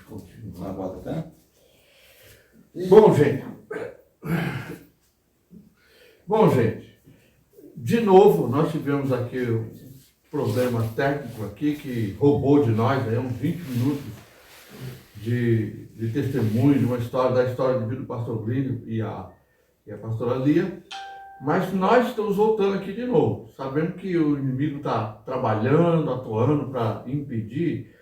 Continua agora, tá? Bom, gente. Bom, gente. De novo, nós tivemos aqui um problema técnico aqui que roubou de nós aí uns 20 minutos de testemunho, de uma história, da história de vida do pastor Glênio e a pastora Lia. Mas nós estamos voltando aqui de novo, sabendo que o inimigo está trabalhando, atuando para impedir.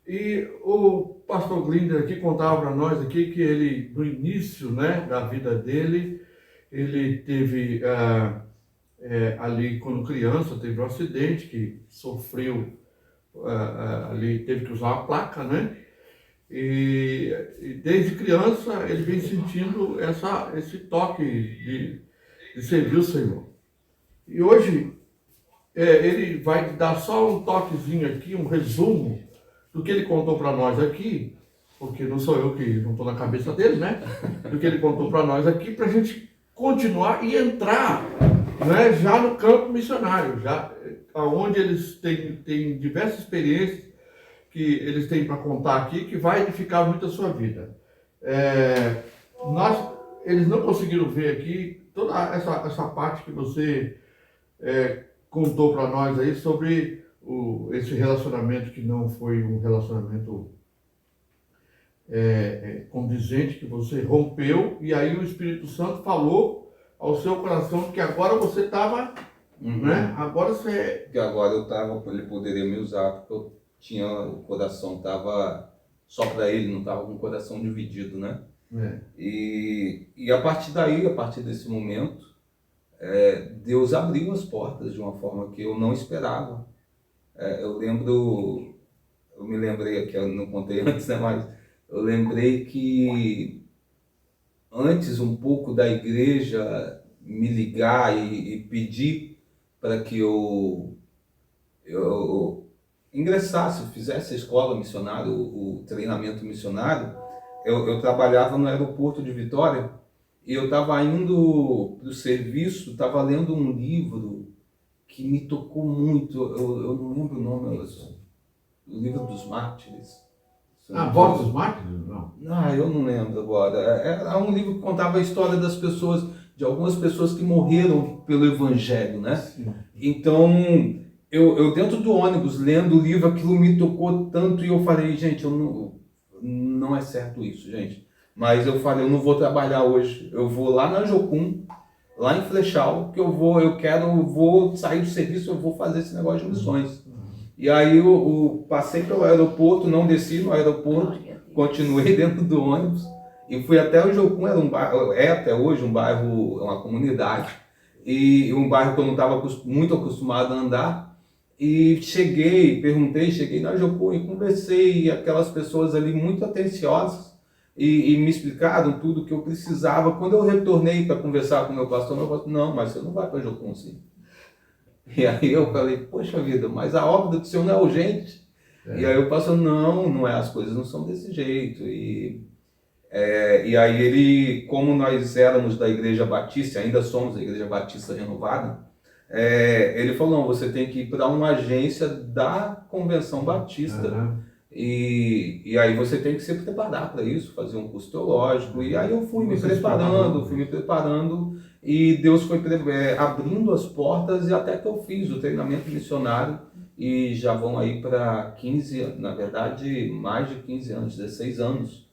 E o pastor Glinder aqui contava para nós aqui que ele, no início, né, da vida dele, ele teve ali, quando criança, teve um acidente que sofreu ali, teve que usar uma placa, né? E desde criança ele vem sentindo esse toque de servir o Senhor. E hoje ele vai dar só um toquezinho aqui, um resumo do que ele contou para nós aqui, porque não sou eu que não estou na cabeça dele, né? Do que ele contou para nós aqui, para a gente continuar e entrar, né, já no campo missionário, já onde eles têm diversas experiências que eles têm para contar aqui, que vai edificar muito a sua vida. Eles não conseguiram ver aqui toda essa parte que você contou para nós aí sobre esse relacionamento que não foi um relacionamento condizente, que você rompeu, e aí o Espírito Santo falou ao seu coração que agora você estava, né? Agora você... Que agora eu estava, ele poderia me usar, porque o coração estava só para ele, não estava com o coração dividido, né? E a partir daí, a partir desse momento, Deus abriu as portas de uma forma que eu não esperava. Eu me lembrei aqui, eu não contei antes, né, mas eu lembrei que antes um pouco da igreja me ligar e pedir para que eu ingressasse, fizesse a escola missionária, o treinamento missionário, eu trabalhava no aeroporto de Vitória e eu estava indo para o serviço, estava lendo um livro que me tocou muito, eu não lembro o nome, o livro dos mártires. Voz dos Mártires? Não. Eu não lembro agora. Era um livro que contava a história das pessoas, de algumas pessoas que morreram pelo Evangelho, né? Sim. Então, eu dentro do ônibus, lendo o livro, aquilo me tocou tanto e eu falei, gente, não é certo isso, gente. Mas eu falei, eu não vou trabalhar hoje, eu vou lá na Jocum, lá em Flechal, que eu vou sair do serviço, eu vou fazer esse negócio de missões. E aí eu passei pelo aeroporto, não desci no aeroporto, continuei dentro do ônibus e fui até o Jocum, era um bairro, até hoje um bairro, uma comunidade, e um bairro que eu não estava muito acostumado a andar. E cheguei na Jocum e conversei, e aquelas pessoas ali muito atenciosas, e me explicaram tudo o que eu precisava. Quando eu retornei para conversar com o meu pastor, não, mas você não vai para Jocum, sim. E aí eu falei, poxa vida, mas a obra do Senhor não é urgente? E aí o pastor, não é, as coisas não são desse jeito. E aí ele, como nós éramos da Igreja Batista, ainda somos da Igreja Batista Renovada, ele falou, não, você tem que ir para uma agência da Convenção Batista. E aí você tem que se preparar para isso, fazer um curso teológico. E aí eu fui me preparando, e Deus foi abrindo as portas, e até que eu fiz o treinamento missionário, e já vão aí para 15, na verdade, mais de 15 anos, 16 anos,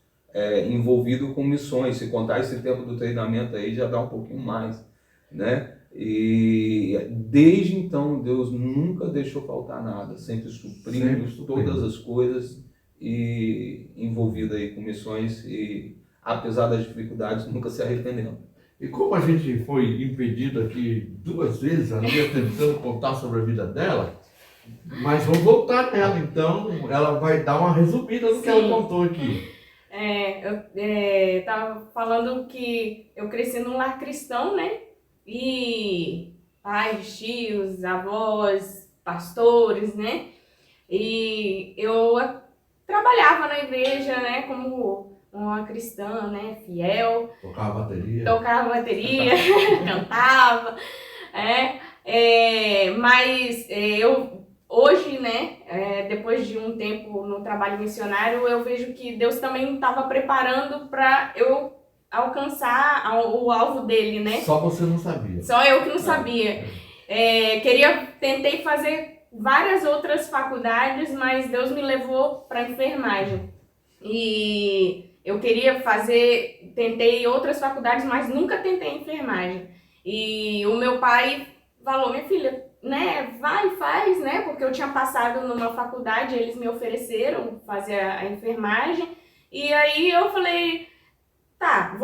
envolvido com missões. Se contar esse tempo do treinamento aí, já dá um pouquinho mais, né? E desde então Deus nunca deixou faltar nada, sempre suprindo todas as coisas, e envolvido aí com missões, e apesar das dificuldades nunca se arrependeu. E como a gente foi impedido aqui 2 vezes, a Lia tentando contar sobre a vida dela, mas vamos voltar nela, então ela vai dar uma resumida do que ela contou aqui. Eu estava falando que eu cresci num lar cristão, né? E pais, tios, avós, pastores, né? E eu trabalhava na igreja, né? Como uma cristã, né? Fiel. Tocava bateria, cantava. Mas eu hoje, né, depois de um tempo no trabalho missionário, eu vejo que Deus também estava preparando para eu alcançar o alvo dele, né? Só você não sabia. Só eu que não sabia. Tentei fazer várias outras faculdades, mas Deus me levou para enfermagem. E eu queria tentei outras faculdades, mas nunca tentei enfermagem. E o meu pai falou, minha filha, né, vai, faz, né, porque eu tinha passado numa faculdade, eles me ofereceram fazer a enfermagem, e aí eu falei, tá,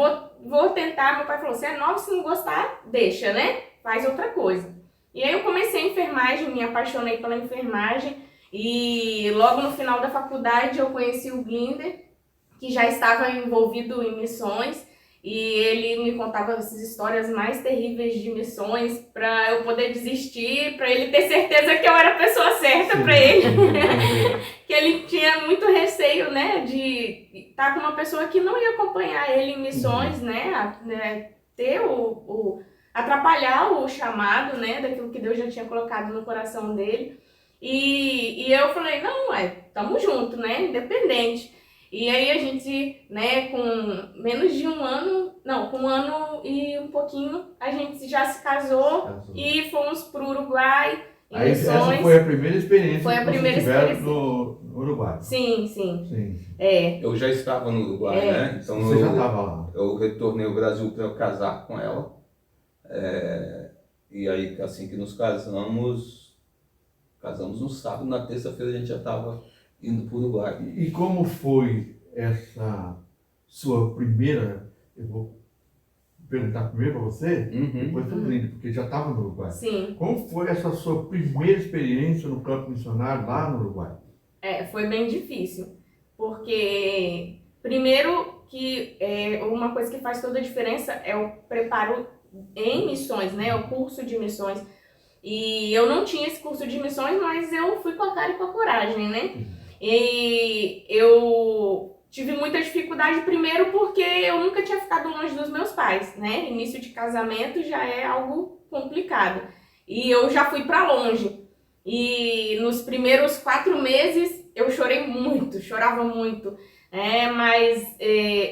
vou tentar. Meu pai falou, você é nova, se não gostar, deixa, né, faz outra coisa. E aí eu comecei a enfermagem, me apaixonei pela enfermagem, e logo no final da faculdade eu conheci o Glinder, que já estava envolvido em missões, e ele me contava essas histórias mais terríveis de missões para eu poder desistir, para ele ter certeza que eu era a pessoa certa para ele. Que ele tinha muito receio, né, de estar com uma pessoa que não ia acompanhar ele em missões, né, ter atrapalhar o chamado, né, daquilo que Deus já tinha colocado no coração dele. E eu falei, não, tamo junto, né, independente. E aí a gente, né, com menos de um ano, com um ano e um pouquinho, a gente já se casou e fomos pro Uruguai. Aí essa foi a primeira experiência que vocês tiveram no Uruguai. Sim. Eu já estava no Uruguai, né? Então você já estava lá. Eu retornei ao Brasil para casar com ela. E aí, assim que nos casamos no sábado, na terça-feira a gente já estava indo para o Uruguai. E como foi essa sua primeira, eu vou perguntar primeiro para você, depois para o Glinder, porque já estava no Uruguai. Sim. Como foi essa sua primeira experiência no campo missionário lá no Uruguai? Foi bem difícil, porque primeiro que uma coisa que faz toda a diferença é o preparo em missões, né, o curso de missões. E eu não tinha esse curso de missões, mas eu fui com a cara e com a coragem, né? E eu tive muita dificuldade, primeiro porque eu nunca tinha ficado longe dos meus pais, né? Início de casamento já é algo complicado. E eu já fui para longe. E nos primeiros 4 meses eu chorava muito. Mas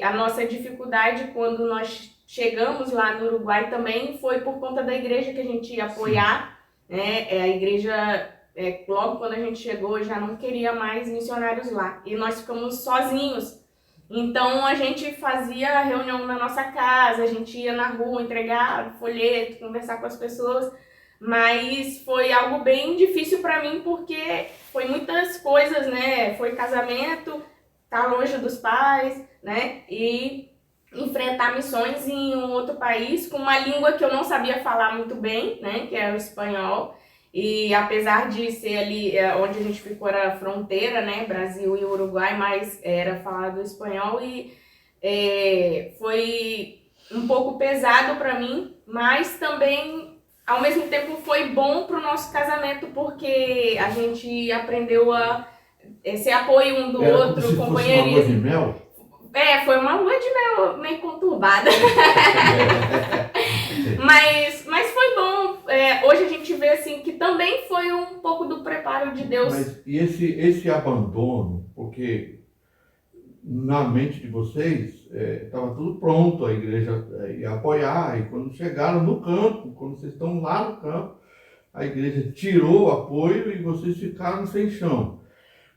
a nossa dificuldade quando nós chegamos lá no Uruguai também foi por conta da igreja que a gente ia apoiar. A igreja, logo quando a gente chegou, já não queria mais missionários lá. E nós ficamos sozinhos. Então a gente fazia reunião na nossa casa, a gente ia na rua entregar folheto, conversar com as pessoas. Mas foi algo bem difícil para mim, porque foi muitas coisas, né? Foi casamento, estar longe dos pais, né? E enfrentar missões em um outro país com uma língua que eu não sabia falar muito bem, né, que é o espanhol. E apesar de ser ali onde a gente ficou era fronteira, né, Brasil e Uruguai, mas era falado espanhol e foi um pouco pesado para mim, mas também ao mesmo tempo foi bom para o nosso casamento, porque a gente aprendeu a esse apoio um do outro, companheirismo. Foi uma lua de mel? Foi uma lua de mel meio conturbada. mas foi bom. Hoje a gente vê assim que também foi um pouco do preparo de Deus. Mas e esse abandono, porque na mente de vocês estava tudo pronto, a igreja ia apoiar, e quando chegaram no campo, quando vocês estão lá no campo, a igreja tirou o apoio e vocês ficaram sem chão.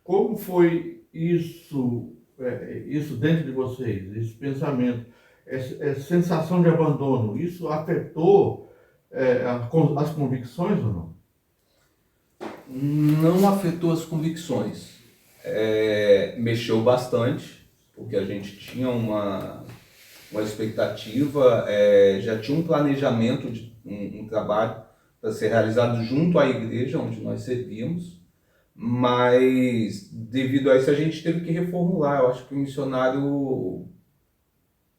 Como foi isso dentro de vocês, esse pensamento, essa sensação de abandono, isso afetou as convicções ou não? Não afetou as convicções. Mexeu bastante, porque a gente tinha uma expectativa, já tinha um planejamento de um trabalho para ser realizado junto à igreja onde nós servíamos, mas devido a isso a gente teve que reformular. Eu acho que o missionário,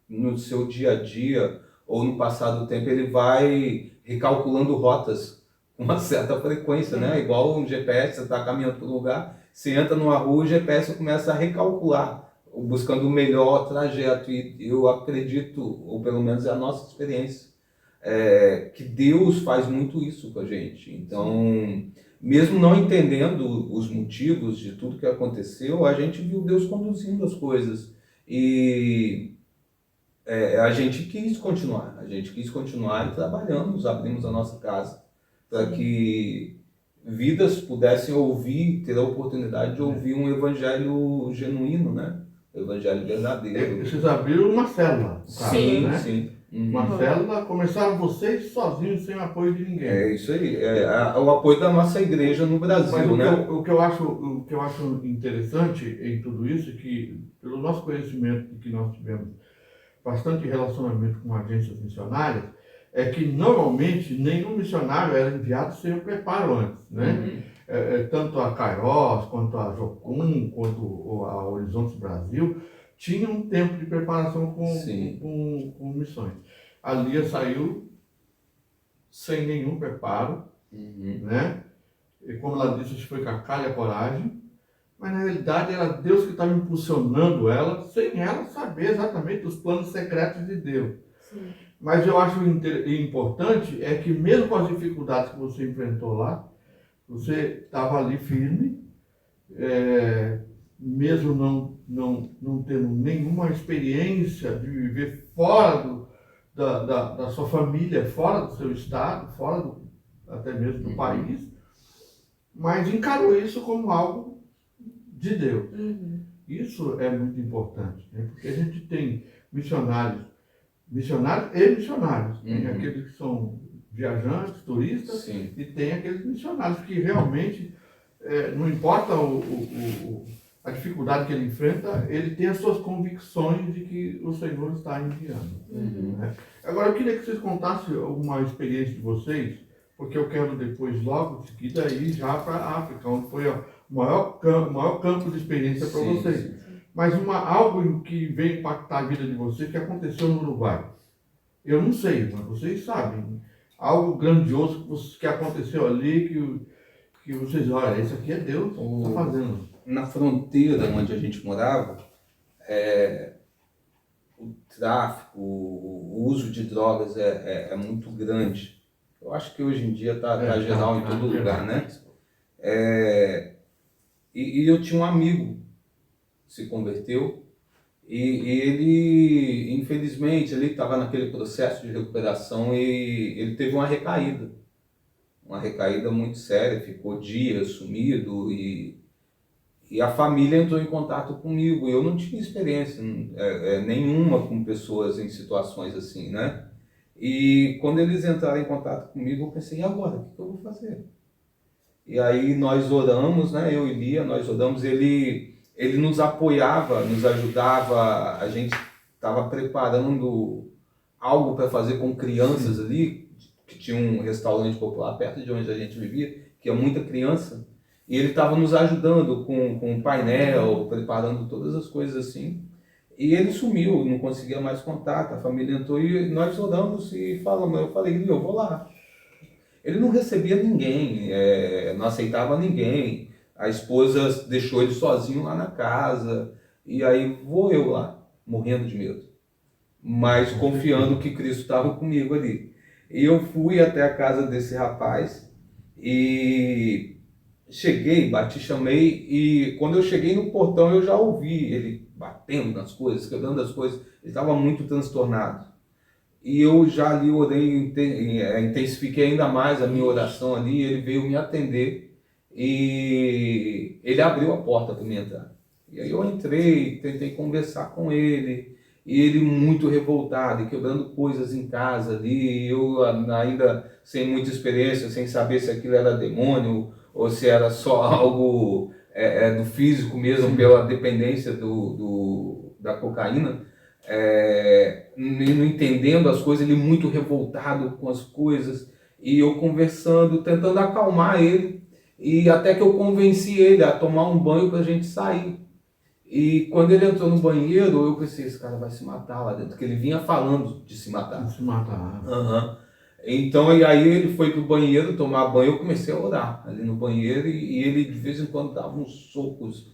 no seu dia a dia ou no passar do tempo, ele vai recalculando rotas com uma certa frequência, né? Igual um GPS, você está caminhando para um lugar, você entra numa rua, o GPS começa a recalcular, buscando o melhor trajeto. E eu acredito, ou pelo menos é a nossa experiência, que Deus faz muito isso com a gente. Então, mesmo não entendendo os motivos de tudo que aconteceu, a gente viu Deus conduzindo as coisas. E a gente quis continuar. A gente quis continuar e trabalhamos, abrimos a nossa casa para que vidas pudessem ouvir, ter a oportunidade de ouvir um evangelho genuíno, né? O evangelho verdadeiro. Vocês abriram uma célula, no caso, Sim. né? Sim. Uma célula, começaram vocês sozinhos, sem apoio de ninguém. É isso aí. O apoio da nossa igreja no Brasil, Mas né? o que eu acho interessante em tudo isso é que, pelo nosso conhecimento de que nós tivemos bastante relacionamento com agências missionárias, é que normalmente nenhum missionário era enviado sem o preparo antes, né? Tanto a Kairos, quanto a Jocum, quanto a Horizonte Brasil, tinha um tempo de preparação com missões. A Lia saiu sem nenhum preparo, né? E como ela disse, isso foi com a cara e a coragem, mas na realidade era Deus que estava impulsionando ela, sem ela saber exatamente os planos secretos de Deus. Sim. Mas eu acho importante é que mesmo com as dificuldades que você enfrentou lá, você estava ali firme, mesmo não tendo nenhuma experiência de viver fora da sua família, fora do seu estado, fora até mesmo do país, mas encarou isso como algo de Deus. Isso é muito importante, né? Porque a gente tem missionários e missionários. Tem aqueles que são viajantes, turistas, Sim. e tem aqueles missionários que realmente, não importa a dificuldade que ele enfrenta, ele tem as suas convicções de que o Senhor está enviando. Né? Agora, eu queria que vocês contassem uma experiência de vocês, porque eu quero depois, logo em seguida, ir já para a África, onde foi o maior campo de experiência para vocês. Sim. Mas algo que veio impactar a vida de vocês, que aconteceu no Uruguai. Eu não sei, mas vocês sabem. Algo grandioso que aconteceu ali, que vocês olham, isso aqui é Deus que está fazendo. Na fronteira onde a gente morava, o tráfico, o uso de drogas é muito grande. Eu acho que hoje em dia está geral em todo lugar, né? E eu tinha um amigo que se converteu e ele, infelizmente, ele estava naquele processo de recuperação e ele teve uma recaída muito séria, ficou dias sumido e a família entrou em contato comigo. Eu não tinha experiência nenhuma com pessoas em situações assim, né? E quando eles entraram em contato comigo, eu pensei, e agora? O que eu vou fazer? E aí nós oramos, né? Eu e Lia, nós oramos. Ele nos apoiava, nos ajudava. A gente estava preparando algo para fazer com crianças ali, que tinha um restaurante popular perto de onde a gente vivia, que é muita criança. E ele estava nos ajudando com um painel, preparando todas as coisas assim. E ele sumiu, não conseguia mais contato, a família entrou e nós oramos e falamos. Eu falei, eu vou lá. Ele não recebia ninguém, não aceitava ninguém. A esposa deixou ele sozinho lá na casa. E aí vou eu lá, morrendo de medo, mas confiando que Cristo estava comigo ali. E eu fui até a casa desse rapaz e cheguei, chamei, e quando eu cheguei no portão eu já ouvi ele batendo nas coisas, quebrando as coisas. Ele estava muito transtornado. E eu já ali orei, intensifiquei ainda mais a minha oração ali. Ele veio me atender e ele abriu a porta para mim entrar. E aí eu entrei, tentei conversar com ele, e ele muito revoltado e quebrando coisas em casa ali. Eu ainda sem muita experiência, sem saber se aquilo era demônio ou se era só algo do físico mesmo, pela dependência da cocaína, não entendendo as coisas, ele muito revoltado com as coisas, e eu conversando, tentando acalmar ele, e até que eu convenci ele a tomar um banho para a gente sair. E quando ele entrou no banheiro, eu pensei, esse cara vai se matar lá dentro, porque ele vinha falando de se matar. Se matar. Então, e aí ele foi pro banheiro tomar banho, eu comecei a orar ali no banheiro, e ele de vez em quando dava uns socos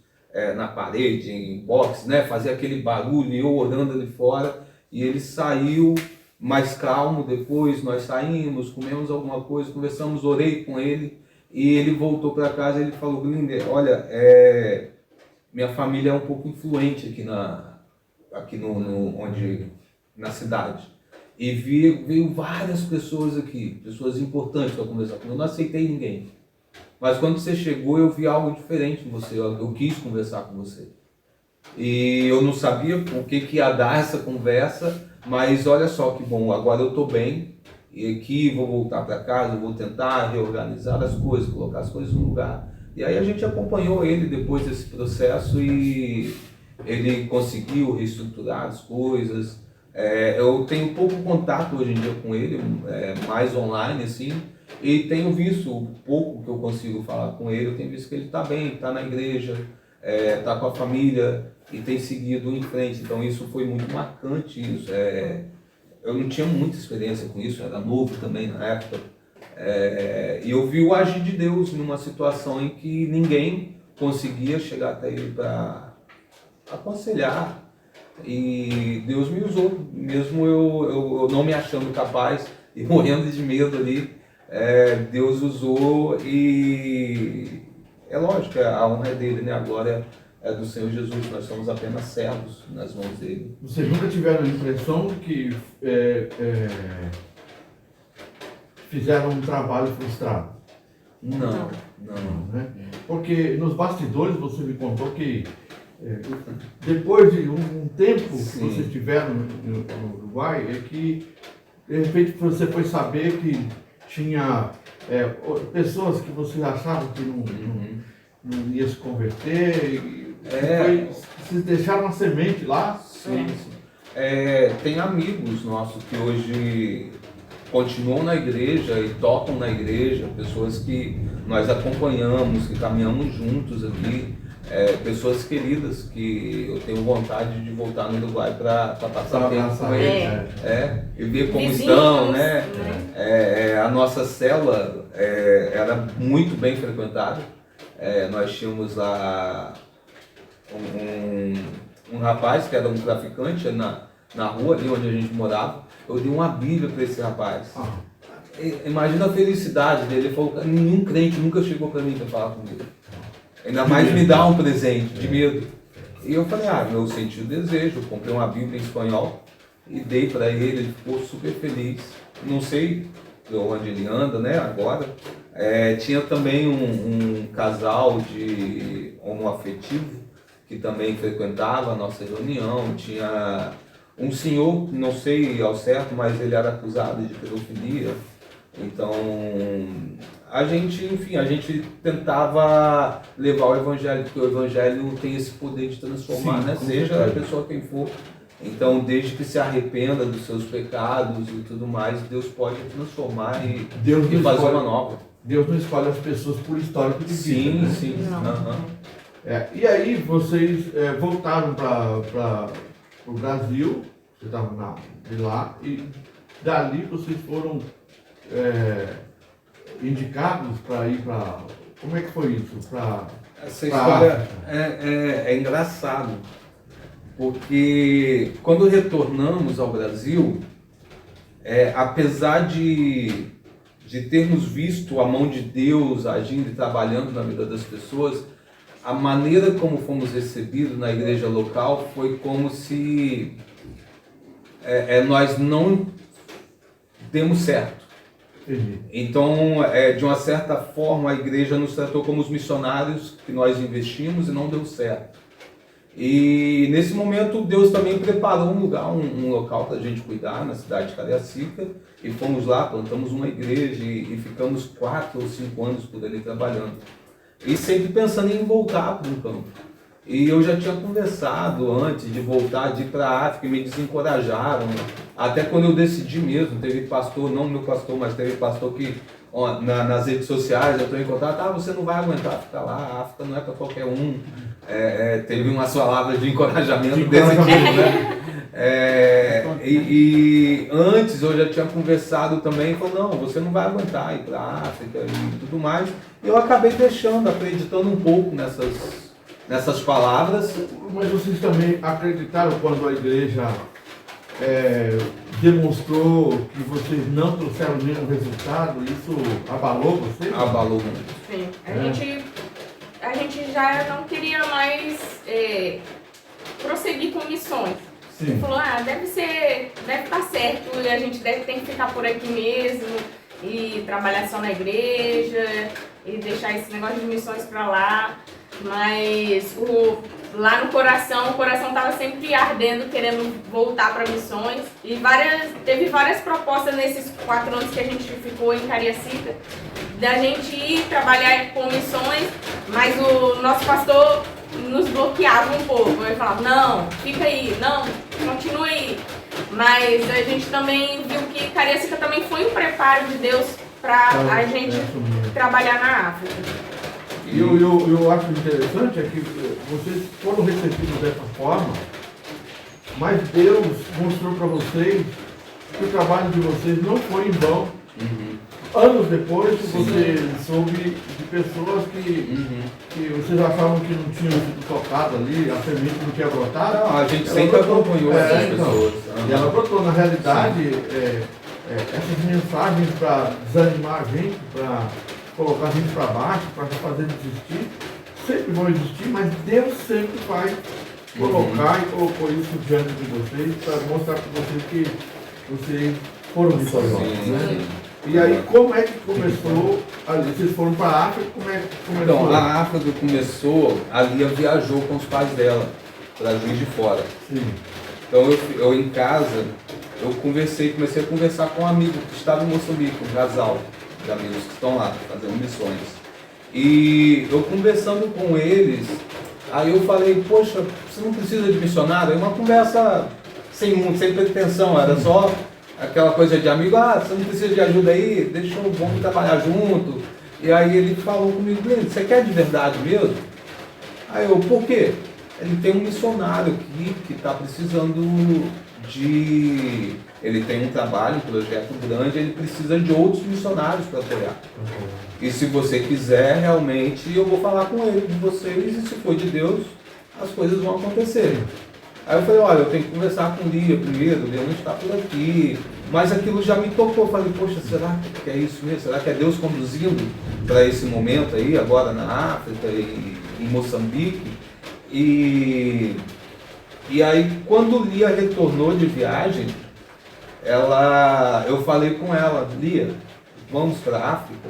na parede, em boxe, né? Fazia aquele barulho, e eu orando ali fora, e ele saiu mais calmo. Depois nós saímos, comemos alguma coisa, conversamos, orei com ele, e ele voltou para casa e ele falou: Glinder, olha, minha família é um pouco influente aqui na cidade. E veio várias pessoas aqui, pessoas importantes para conversar comigo. Eu não aceitei ninguém. Mas quando você chegou, eu vi algo diferente em você. Eu quis conversar com você. E eu não sabia o que ia dar essa conversa, mas olha só que bom, agora eu estou bem. E aqui vou voltar para casa, vou tentar reorganizar as coisas, colocar as coisas no lugar. E aí a gente acompanhou ele depois desse processo e ele conseguiu reestruturar as coisas. Eu tenho pouco contato hoje em dia com ele, mais online assim, e tenho visto o pouco que eu consigo falar com ele, eu tenho visto que ele está bem, está na igreja, está com a família e tem seguido em frente. Então isso foi muito marcante. Eu não tinha muita experiência com isso, era novo também na época. E eu vi o agir de Deus numa situação em que ninguém conseguia chegar até ele para aconselhar. E Deus me usou, mesmo eu não me achando capaz e morrendo de medo ali, Deus usou e é lógico, a honra é dele, né? A glória é do Senhor Jesus, nós somos apenas servos nas mãos dele. Vocês nunca tiveram a impressão que fizeram um trabalho frustrado? Não. Né? Porque nos bastidores você me contou que depois de um tempo que vocês estiveram no Uruguai, é que de repente você foi saber que tinha pessoas que você achava que não ia se converter, vocês deixaram uma semente lá? Sim. Tem amigos nossos que hoje continuam na igreja e tocam na igreja, pessoas que nós acompanhamos, que caminhamos juntos aqui. Pessoas queridas que eu tenho vontade de voltar no Uruguai para passar tempo com eles e ver como estão, né? A nossa célula era muito bem frequentada. Nós tínhamos lá um rapaz que era um traficante na rua ali onde a gente morava. Eu dei uma Bíblia para esse rapaz. Imagina a felicidade dele. Ele falou: nenhum crente nunca chegou para mim para falar comigo. Ainda mais me dá um presente, de medo. E eu falei: eu senti o desejo, eu comprei uma Bíblia em espanhol e dei para ele, ele ficou super feliz. Não sei onde ele anda, né, agora. Tinha também um casal de homoafetivo que também frequentava a nossa reunião. Tinha um senhor, não sei ao certo, mas ele era acusado de pedofilia. Então, a gente tentava levar o Evangelho, porque o Evangelho tem esse poder de transformar, né? Seja a pessoa quem for. Então, desde que se arrependa dos seus pecados e tudo mais, Deus pode transformar e fazer uma nova. Deus não escolhe as pessoas por histórico de vida. Sim. E aí, vocês voltaram para o Brasil, você estava de lá, e dali vocês foram indicados para ir para... Como é que foi isso? Essa história é engraçado, porque quando retornamos ao Brasil, apesar de termos visto a mão de Deus agindo e trabalhando na vida das pessoas, a maneira como fomos recebidos na igreja local foi como se nós não demos certo. Então, de uma certa forma, a igreja nos tratou como os missionários que nós investimos e não deu certo. E nesse momento, Deus também preparou um lugar, um local para a gente cuidar, na cidade de Cariacica, e fomos lá, plantamos uma igreja e ficamos 4 ou 5 anos por ali trabalhando. E sempre pensando em voltar para um campo. E eu já tinha conversado antes de voltar, de ir para a África, e me desencorajaram. Até quando eu decidi mesmo, teve pastor, não meu pastor, mas teve pastor que nas redes sociais eu estou em contato: você não vai aguentar ficar lá, a África não é para qualquer um. Teve umas palavras de encorajamento desse tipo, né? E antes eu já tinha conversado também, falou: não, você não vai aguentar ir para a África e tudo mais. E eu acabei deixando, acreditando um pouco nessas palavras. Mas vocês também acreditaram quando a igreja demonstrou que vocês não trouxeram nenhum resultado, isso abalou vocês? Abalou muito. Sim. A gente já não queria mais prosseguir com missões. Sim. Ele falou, deve estar certo, e a gente tem que ficar por aqui mesmo, e trabalhar só na igreja, e deixar esse negócio de missões pra lá. Mas lá no coração, o coração estava sempre ardendo, querendo voltar para missões. E teve várias propostas nesses 4 anos que a gente ficou em Cariacica, da gente ir trabalhar com missões, mas o nosso pastor nos bloqueava um pouco. Ele falava, não, fica aí, não, continua aí. Mas a gente também viu que Cariacica também foi um preparo de Deus para a gente trabalhar na África. E eu acho interessante é que vocês foram recebidos dessa forma, mas Deus mostrou para vocês que o trabalho de vocês não foi em vão. Anos depois, você soube de pessoas que vocês achavam que não tinham sido tocadas ali, a semente não tinha brotado. Não, a gente sempre acompanhou essas pessoas. E ela brotou. Na realidade, essas mensagens para desanimar a gente, para colocar a gente para baixo, para fazer desistir, sempre vão existir, mas Deus sempre vai colocar e colocou isso diante de vocês para mostrar para vocês que vocês foram vitoriosos, né? E aí, como é que começou ali? Vocês foram para a África, como é que começou? Então, a África começou, a Lia viajou com os pais dela, para Juiz de Fora. Sim. Então, eu em casa, comecei a conversar com um amigo que estava em Moçambique, um casal de amigos que estão lá, fazendo missões. E eu conversando com eles, aí eu falei, poxa, você não precisa de missionário? É uma conversa sem pretensão, era só aquela coisa de amigo, você não precisa de ajuda aí, vamos trabalhar junto. E aí ele falou comigo, você quer de verdade mesmo? Aí eu, por quê? Ele tem um missionário aqui que está precisando de... Ele tem um trabalho, um projeto grande, ele precisa de outros missionários para apoiar. E se você quiser, realmente, eu vou falar com ele de vocês, e se for de Deus, as coisas vão acontecer. Aí eu falei, olha, eu tenho que conversar com Lia primeiro, Lia não está por aqui. Mas aquilo já me tocou, eu falei, poxa, será que é isso mesmo? Será que é Deus conduzindo para esse momento aí, agora na África e em Moçambique? E aí, quando Lia retornou de viagem, eu falei com ela, Lia, vamos para a África?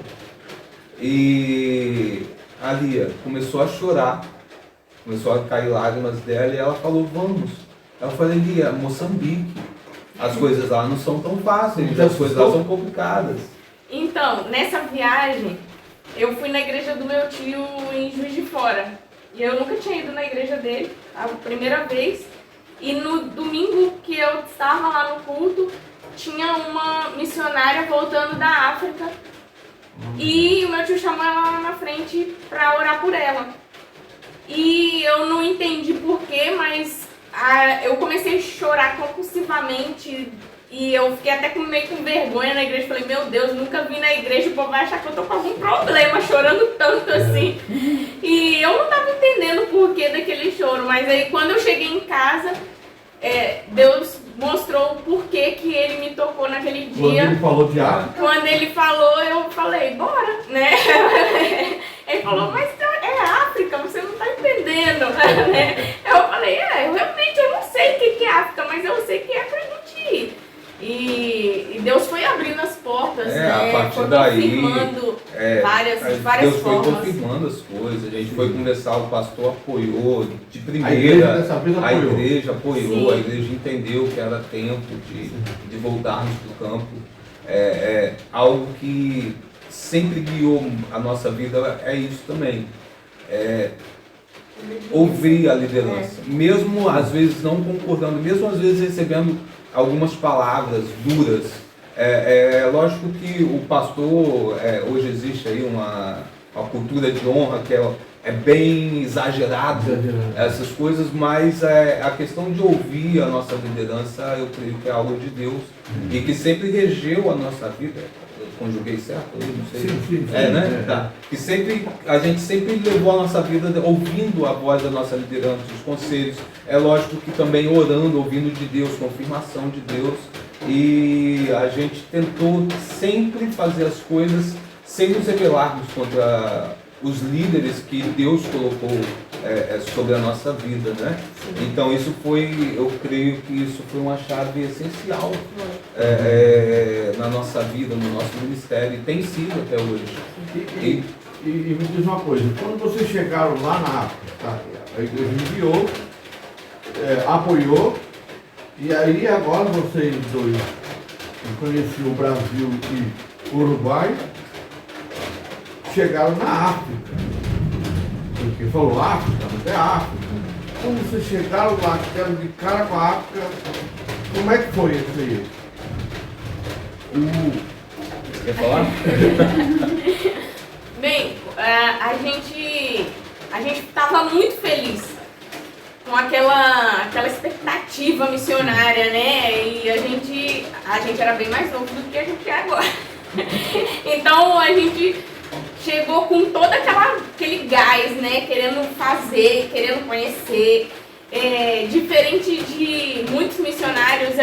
E a Lia começou a chorar, começou a cair lágrimas dela, e ela falou, vamos. Eu falei, Lia, Moçambique, as coisas lá não são tão fáceis, as coisas lá são complicadas. Então, nessa viagem, eu fui na igreja do meu tio em Juiz de Fora. E eu nunca tinha ido na igreja dele, a primeira vez. E no domingo que eu estava lá no culto, tinha uma missionária voltando da África. E o meu tio chamou ela lá na frente para orar por ela. E eu não entendi porquê, mas eu comecei a chorar compulsivamente. E eu fiquei até meio com vergonha na igreja. Falei, meu Deus, nunca vim na igreja, o povo vai achar que eu tô com algum problema, chorando tanto assim. E eu não tava entendendo o porquê daquele choro. Mas aí quando eu cheguei em casa, Deus mostrou o porquê que ele me tocou naquele dia. Quando ele falou de África? Quando ele falou, eu falei, bora, né? Ele falou, mas é África, você não tá entendendo, né? Eu falei, realmente eu não sei o que é África, mas eu sei que é pra gente ir. E Deus foi abrindo as portas, né? A partir foi daí, confirmando várias Deus formas. foi confirmando as coisas, a gente foi conversar, o pastor apoiou de primeira, a igreja dessa vez apoiou. A igreja apoiou, Sim. a igreja entendeu que era tempo de voltarmos para o campo. Algo que sempre guiou a nossa vida é isso também. Ouvir a liderança, mesmo às vezes não concordando, mesmo às vezes recebendo algumas palavras duras. Lógico que o pastor, hoje existe aí uma cultura de honra que é bem exagerada, essas coisas, mas a questão de ouvir a nossa liderança, eu creio que é algo de Deus, e que sempre regeu a nossa vida. Eu conjuguei certo? Eu não sei. Sim. Né? Tá. Que a gente sempre levou a nossa vida ouvindo a voz da nossa liderança, os conselhos. É lógico que também orando, ouvindo de Deus, confirmação de Deus. e a gente tentou sempre fazer as coisas sem nos rebelarmos contra os líderes que Deus colocou sobre a nossa vida, né? Então isso foi, eu creio que isso foi uma chave essencial na nossa vida, no nosso ministério, e tem sido até hoje. E me diz uma coisa, quando vocês chegaram lá na África, tá? A igreja enviou, apoiou, e aí agora vocês dois conheciam o Brasil e o Uruguai, chegaram na África. Porque falou África, mas é África. Quando vocês chegaram lá, ficaram de cara com a África, como é que foi isso aí? Quer falar? Bem, a gente estava muito feliz com aquela expectativa missionária, né? E a gente era bem mais novo do que a gente é agora. Então a gente chegou com todo aquele gás, né? Querendo fazer, querendo conhecer. Diferente de muitos missionários,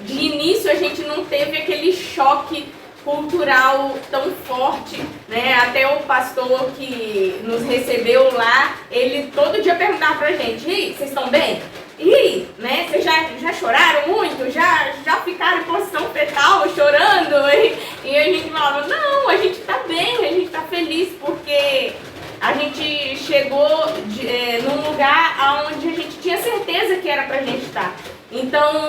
de início a gente não teve aquele choque cultural tão forte, né? Até o pastor que nos recebeu lá, ele todo dia perguntava pra gente: e aí, vocês estão bem? E aí, né? Vocês já choraram muito? Já ficaram em posição fetal chorando? E a gente falava: não, a gente tá bem, a gente tá feliz, porque a gente chegou num lugar onde a gente tinha certeza que era pra gente estar. Então,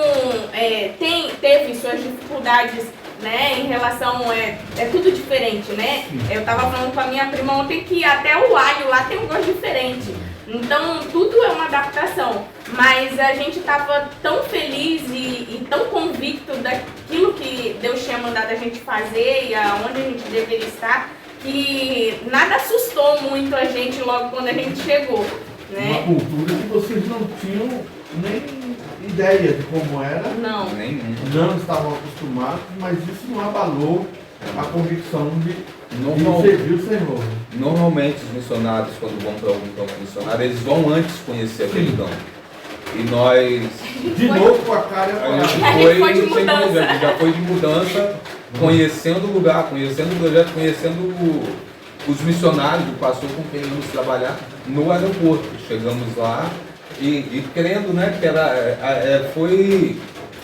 teve suas dificuldades, né, em relação, é tudo diferente, né? Eu tava falando com a minha prima ontem que até o alho lá tem um gosto diferente. Então, tudo é uma adaptação. Mas a gente tava tão feliz e tão convicto daquilo que Deus tinha mandado a gente fazer e aonde a gente deveria estar, que nada assustou muito a gente logo quando a gente chegou, né? Uma cultura que vocês não tinham nem ideia de como era. Não. Não estavam acostumados, mas isso não abalou a convicção de servir o Senhor. Normalmente os missionários, quando vão para algum campo missionário, eles vão antes conhecer aquele campo. E nós... De novo com a cara e a A gente coragem. foi de mudança. a gente já foi de mudança, conhecendo o lugar, conhecendo o projeto, conhecendo os missionários, o pastor com quem íamos trabalhar no aeroporto. Chegamos lá e crendo, né, que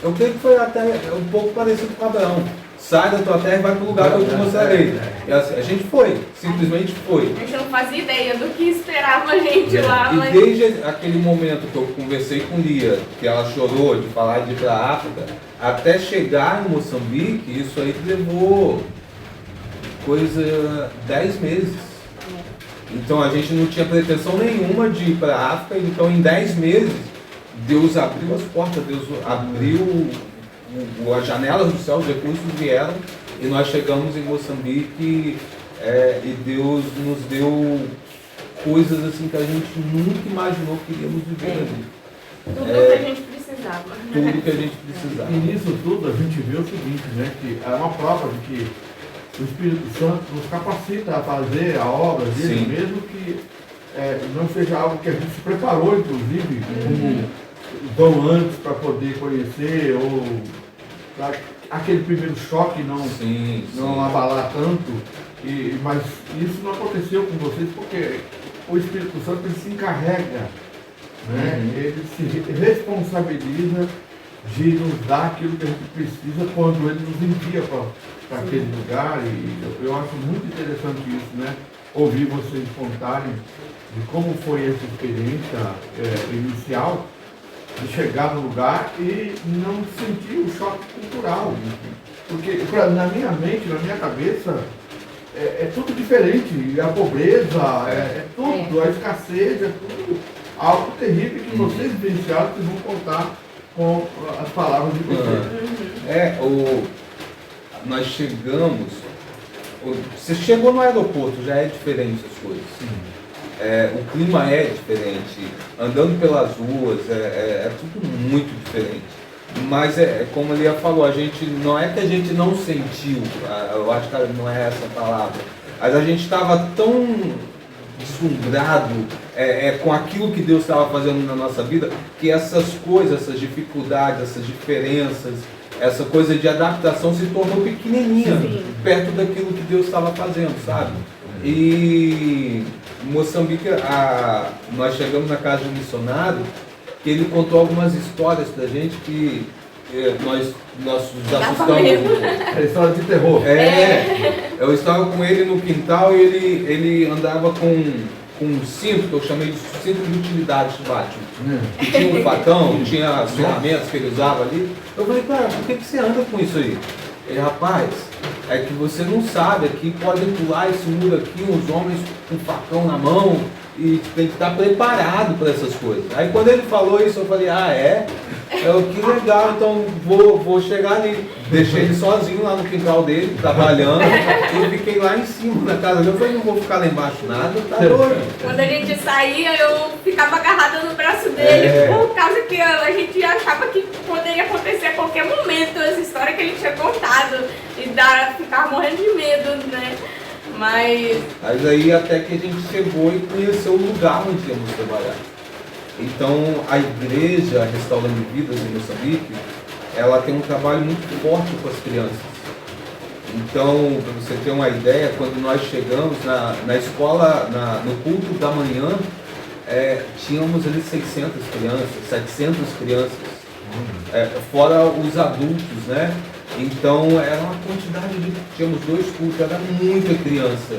eu creio que foi até um pouco parecido com Abraão. Sai da tua terra e vai para o lugar que eu te mostrarei. E assim, a gente foi, simplesmente foi. A gente não fazia ideia do que esperava a gente lá, E mas... desde aquele momento que eu conversei com Lia, que ela chorou de falar de ir para a África, até chegar em Moçambique, isso aí levou 10 meses. Então a gente não tinha pretensão nenhuma de ir para a África, então em 10 meses Deus abriu as portas, Deus abriu as janelas do céu, os recursos vieram e nós chegamos em Moçambique e Deus nos deu coisas assim que a gente nunca imaginou que iríamos viver ali. Tudo que a gente precisava. Tudo que a gente precisava. E nisso tudo a gente vê o seguinte, né, que é uma prova de que o Espírito Santo nos capacita a fazer a obra dele, Sim. mesmo que não seja algo que a gente se preparou, inclusive, como vão antes para poder conhecer, ou aquele primeiro choque não abalar tanto, mas isso não aconteceu com vocês porque o Espírito Santo ele se encarrega, né? Ele se responsabiliza de nos dar aquilo que a gente precisa quando ele nos envia para aquele lugar, e eu acho muito interessante isso, né? Ouvir vocês contarem de como foi essa experiência inicial de chegar no lugar e não sentir o choque cultural. Porque na minha mente, na minha cabeça, é tudo diferente. A pobreza, é tudo, a escassez, é tudo algo terrível que vocês vivenciaram, que vão contar com as palavras de vocês. Nós chegamos, você chegou no aeroporto, já é diferente as coisas. O clima é diferente, andando pelas ruas é tudo muito diferente. Mas como ele falou, não é que a gente não sentiu, eu acho que não é essa a palavra, mas a gente estava tão deslumbrado com aquilo que Deus estava fazendo na nossa vida, que essas coisas, essas dificuldades, essas diferenças, essa coisa de adaptação se tornou pequenininha, Sim. perto daquilo que Deus estava fazendo, sabe? E em Moçambique, nós chegamos na casa de um missionário, que ele contou algumas histórias pra gente que nós nos Dava assustamos. medo. É história de terror. Eu estava com ele no quintal e ele andava com um cinto, que eu chamei de cinto de utilidade de Batman. Que tinha um facão, tinha as ferramentas que ele usava ali. Eu falei, cara, por que você anda com isso aí? Ele, rapaz, é que você não sabe, aqui podem pular esse muro aqui, uns homens com facão na mão, e tem que estar preparado para essas coisas. Aí quando ele falou isso, eu falei, que legal, então vou chegar ali. Deixei ele sozinho lá no quintal dele, trabalhando, e fiquei lá em cima na casa dele. Eu falei, não vou ficar lá embaixo nada, tá doido. Quando a gente saía, eu ficava agarrada no braço dele, por causa que a gente achava que poderia acontecer a qualquer momento essa história que ele tinha contado. E ficava morrendo de medo, né? Mas aí até que a gente chegou e conheceu o lugar onde íamos trabalhar. Então a igreja Restaurando Vidas em Moçambique, ela tem um trabalho muito forte com as crianças. Então, para você ter uma ideia, quando nós chegamos na escola, no culto da manhã, tínhamos ali 600 crianças, 700 crianças, fora os adultos, né? Então era uma quantidade tínhamos 2 cultos, era muita criança.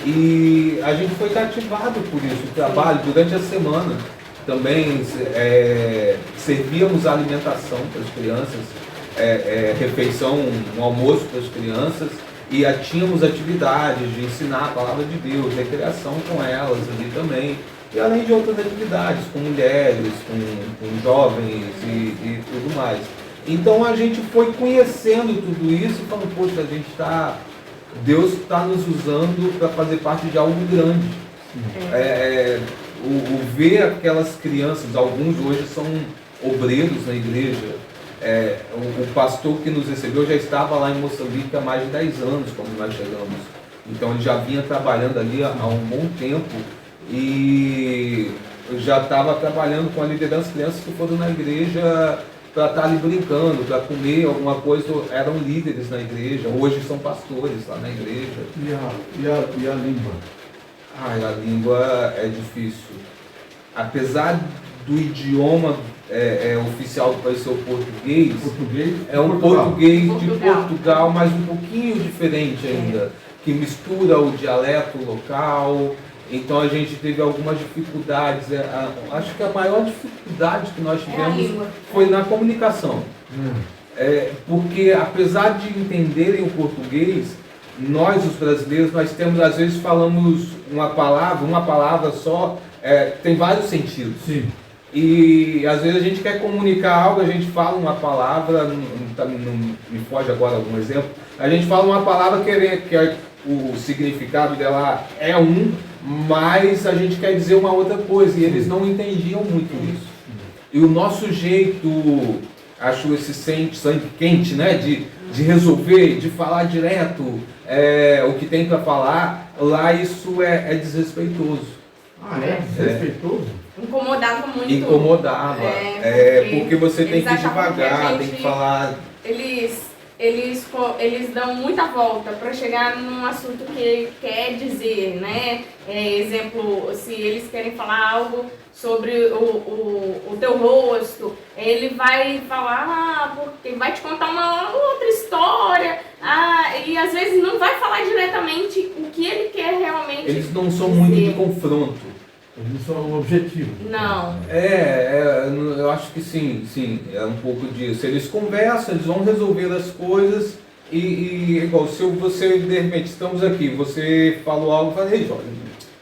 E a gente foi cativado por isso, o trabalho durante a semana. Também servíamos alimentação para as crianças, refeição, um almoço para as crianças, e tínhamos atividades de ensinar a palavra de Deus, recreação com elas ali também, e além de outras atividades com mulheres, com jovens e tudo mais. Então a gente foi conhecendo tudo isso e falando, poxa, Deus está nos usando para fazer parte de algo grande. O ver aquelas crianças, alguns hoje são obreiros na igreja. O pastor que nos recebeu já estava lá em Moçambique há mais de 10 anos quando nós chegamos. Então ele já vinha trabalhando ali há um bom tempo e já estava trabalhando com a liderança, crianças que foram na igreja para estar ali brincando, para comer alguma coisa, eram líderes na igreja, hoje são pastores lá na igreja. E a língua? A língua é difícil. Apesar do idioma oficial que vai ser o português, é um português de Portugal, mas um pouquinho diferente ainda, que mistura o dialeto local. Então a gente teve algumas dificuldades. Acho que a maior dificuldade que nós tivemos foi na comunicação. Porque apesar de entenderem o português, nós, os brasileiros, nós temos, às vezes falamos uma palavra só, tem vários sentidos. Sim. E às vezes a gente quer comunicar algo, a gente fala uma palavra, não me foge agora algum exemplo, a gente fala uma palavra que o significado dela é mas a gente quer dizer uma outra coisa, e eles não entendiam muito isso. E o nosso jeito, acho esse sangue quente, né, de resolver, de falar direto o que tem para falar, lá isso é desrespeitoso. Desrespeitoso? Incomodava muito. Incomodava, porque você tem que ir devagar, tem que falar... Eles dão muita volta para chegar num assunto que ele quer dizer, né? Exemplo, se eles querem falar algo sobre o teu rosto, ele vai falar, porque vai te contar uma outra história, e às vezes não vai falar diretamente o que ele quer realmente. Eles não são muito de confronto. Eles são objetivos. Não. Eu acho que sim, é um pouco disso. Eles conversam, eles vão resolver as coisas e igual, se você, de repente, estamos aqui, você falou algo, eu falei, Jorge,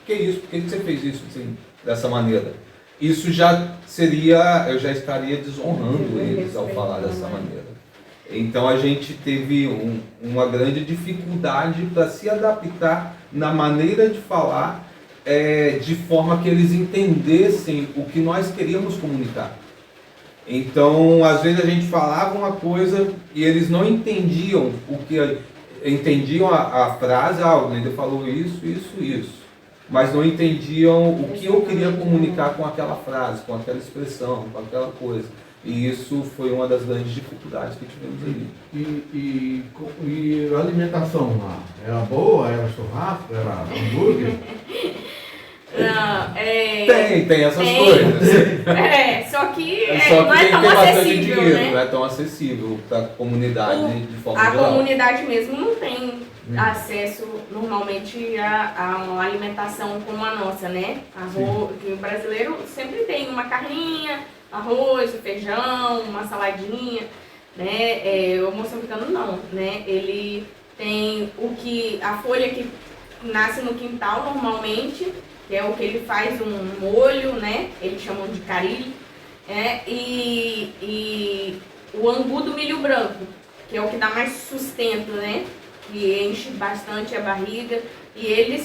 que isso? Por que você fez isso assim, dessa maneira? Isso já seria, eu já estaria desonrando eles ao falar dessa maneira. Então a gente teve uma grande dificuldade para se adaptar na maneira de falar, de forma que eles entendessem o que nós queríamos comunicar. Então, às vezes a gente falava uma coisa e eles não entendiam entendiam a frase, o líder falou isso, mas não entendiam o que eu queria comunicar com aquela frase, com aquela expressão, com aquela coisa. E isso foi uma das grandes dificuldades que tivemos ali. E a alimentação lá? Era boa? Era churrasco? Era hambúrguer? Não, Tem essas coisas. Só que Só não que é tem que tão ter bastante acessível, dinheiro, né? não é tão acessível para a comunidade de forma A geral. comunidade mesmo não tem acesso normalmente a uma alimentação como a nossa, né? Arroz, que o brasileiro sempre tem uma carninha, arroz, feijão, uma saladinha, né? O moçambicano não, né? Ele tem a folha que nasce no quintal normalmente, que é o que ele faz um molho, né? Eles chamam de caril, e o angu do milho branco, que é o que dá mais sustento, né? Que enche bastante a barriga. E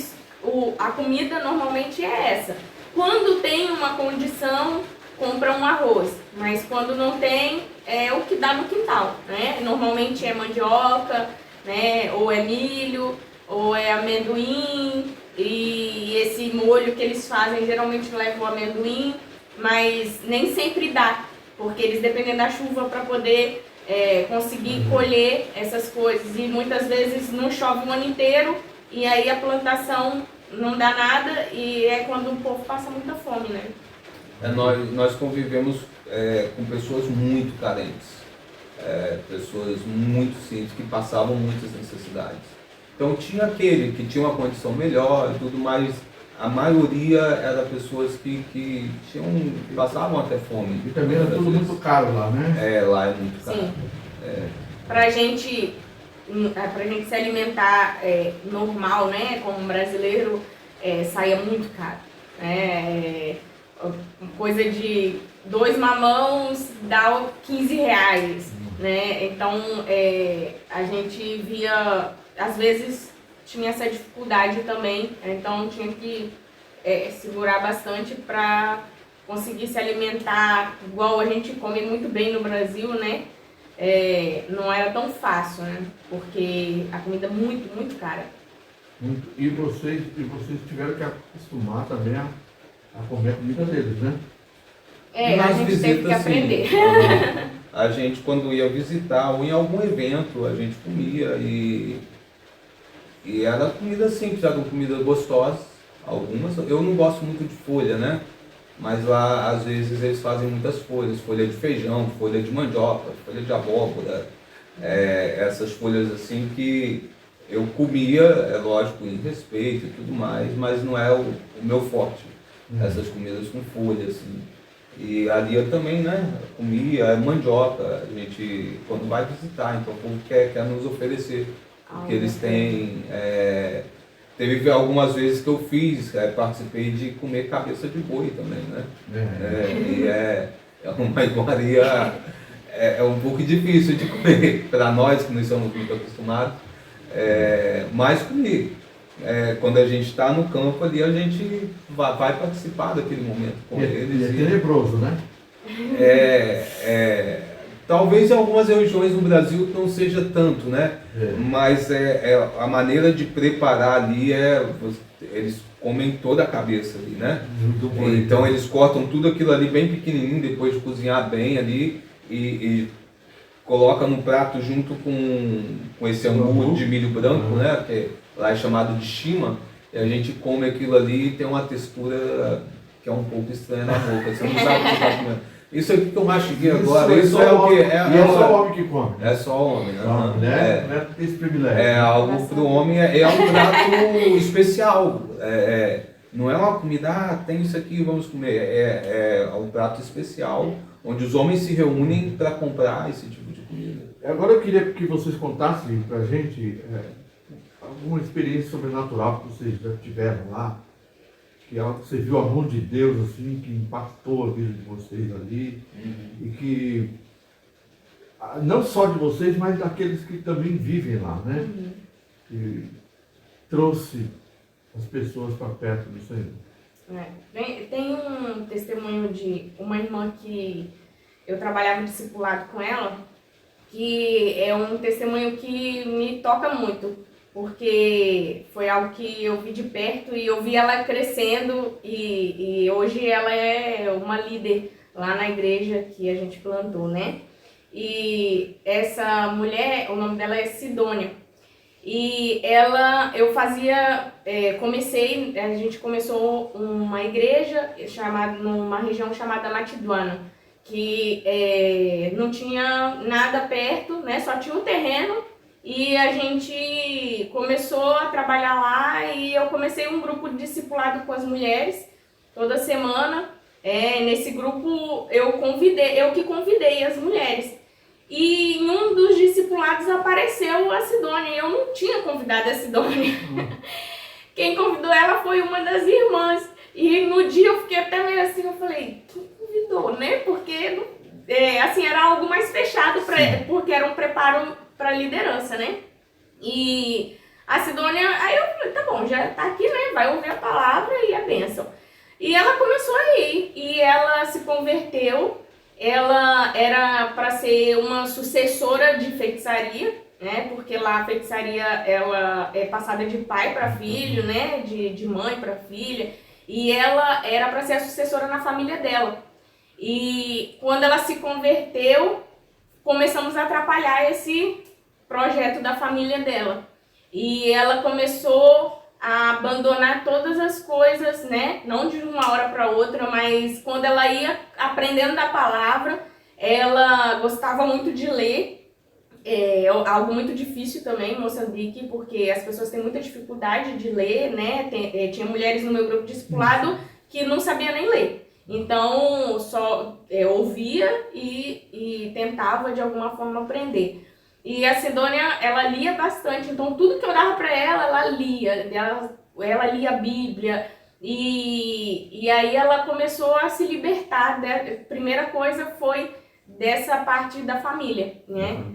a comida normalmente é essa. Quando tem uma condição, compra um arroz, mas quando não tem, é o que dá no quintal, né? Normalmente é mandioca, né? Ou é milho, ou é amendoim, e esse molho que eles fazem geralmente leva o amendoim, mas nem sempre dá, porque eles dependem da chuva para poder conseguir colher essas coisas, e muitas vezes não chove o ano inteiro, e aí a plantação não dá nada, e é quando o povo passa muita fome, né? Nós convivemos com pessoas muito carentes, pessoas muito simples, que passavam muitas necessidades. Então tinha aquele que tinha uma condição melhor e tudo, mas a maioria era pessoas que passavam até fome. E também era tudo muito caro lá, né? Lá é muito caro. Sim. Pra gente se alimentar normal, né, como brasileiro, saía muito caro. Coisa de 2 mamãos dá 15 reais, né? Então a gente via, às vezes tinha essa dificuldade também, então tinha que segurar bastante para conseguir se alimentar igual a gente come muito bem no Brasil, né? Não era tão fácil, né? Porque a comida é muito, muito cara. E vocês tiveram que acostumar também a comer a comida deles, né? A gente teve que aprender. A gente, quando ia visitar ou em algum evento, a gente comia e era comida simples, era comida gostosa. Algumas, eu não gosto muito de folha, né? Mas lá, às vezes, eles fazem muitas folhas, folha de feijão, folha de mandioca, folha de abóbora, essas folhas assim que eu comia, lógico, em respeito e tudo mais, mas não é o meu forte, essas comidas com folha, assim. E ali eu também, né, comia mandioca, a gente, quando vai visitar, então o povo quer nos oferecer, porque eles têm... Teve algumas vezes que eu participei de comer cabeça de boi também, né? E é uma iguaria, é um pouco difícil de comer, para nós que não somos muito acostumados, mas comi. Quando a gente está no campo ali, a gente vai participar daquele momento com eles. E é tenebroso, né? Talvez em algumas regiões no Brasil não seja tanto, né? Mas a maneira de preparar ali eles comem toda a cabeça ali, né? Então eles cortam tudo aquilo ali bem pequenininho, depois de cozinhar bem ali e coloca no prato junto com esse angu de milho branco, né? Que lá é chamado de chima, e a gente come aquilo ali e tem uma textura que é um pouco estranha na boca. Você não sabe o que está comendo. Isso aqui que eu mastiguei agora, isso é o que? É só o homem que come. É só o homem, né? A mulher não tem esse privilégio. Algo para o homem, é um prato especial. Não é uma comida, tem isso aqui, vamos comer. É um prato especial, onde os homens se reúnem para comprar esse tipo de comida. Agora eu queria que vocês contassem para a gente alguma experiência sobrenatural que vocês já tiveram lá, que você viu a mão de Deus assim, que impactou a vida de vocês ali, e que não só de vocês, mas daqueles que também vivem lá, né? Que trouxe as pessoas para perto do Senhor. Tem um testemunho de uma irmã que eu trabalhava discipulado com ela, que é um testemunho que me toca muito, porque foi algo que eu vi de perto e eu vi ela crescendo e hoje ela é uma líder lá na igreja que a gente plantou, né? E essa mulher, o nome dela é Sidônia. E eu fazia, a gente começou uma igreja numa região chamada Matiduana, que não tinha nada perto, né? Só tinha um terreno. E a gente começou a trabalhar lá e eu comecei um grupo de discipulado com as mulheres toda semana. Nesse grupo eu que convidei as mulheres. E em um dos discipulados apareceu a Sidônia. Eu não tinha convidado a Sidônia. Quem convidou ela foi uma das irmãs. E no dia eu fiquei até meio assim, eu falei, quem convidou, né? Porque assim, era algo mais fechado, porque era um preparo para liderança, né? E a Sidônia, aí eu falei, tá bom, já tá aqui, né? Vai ouvir a palavra e a bênção. E ela começou a ir, e ela se converteu. Ela era para ser uma sucessora de feitiçaria, né? Porque lá a feitiçaria ela é passada de pai para filho, né? De mãe para filha. E ela era para ser a sucessora na família dela. E quando ela se converteu, começamos a atrapalhar esse projeto da família dela. E ela começou a abandonar todas as coisas, né? Não de uma hora para outra, mas quando ela ia aprendendo da palavra, ela gostava muito de ler. Algo muito difícil também em Moçambique, porque as pessoas têm muita dificuldade de ler, né? Tinha mulheres no meu grupo de discipulado que não sabia nem ler. Então, só ouvia e tentava de alguma forma aprender. E a Sidônia, ela lia bastante, então tudo que eu dava para ela lia. Ela lia a Bíblia. E aí ela começou a se libertar. A primeira coisa foi dessa parte da família, né?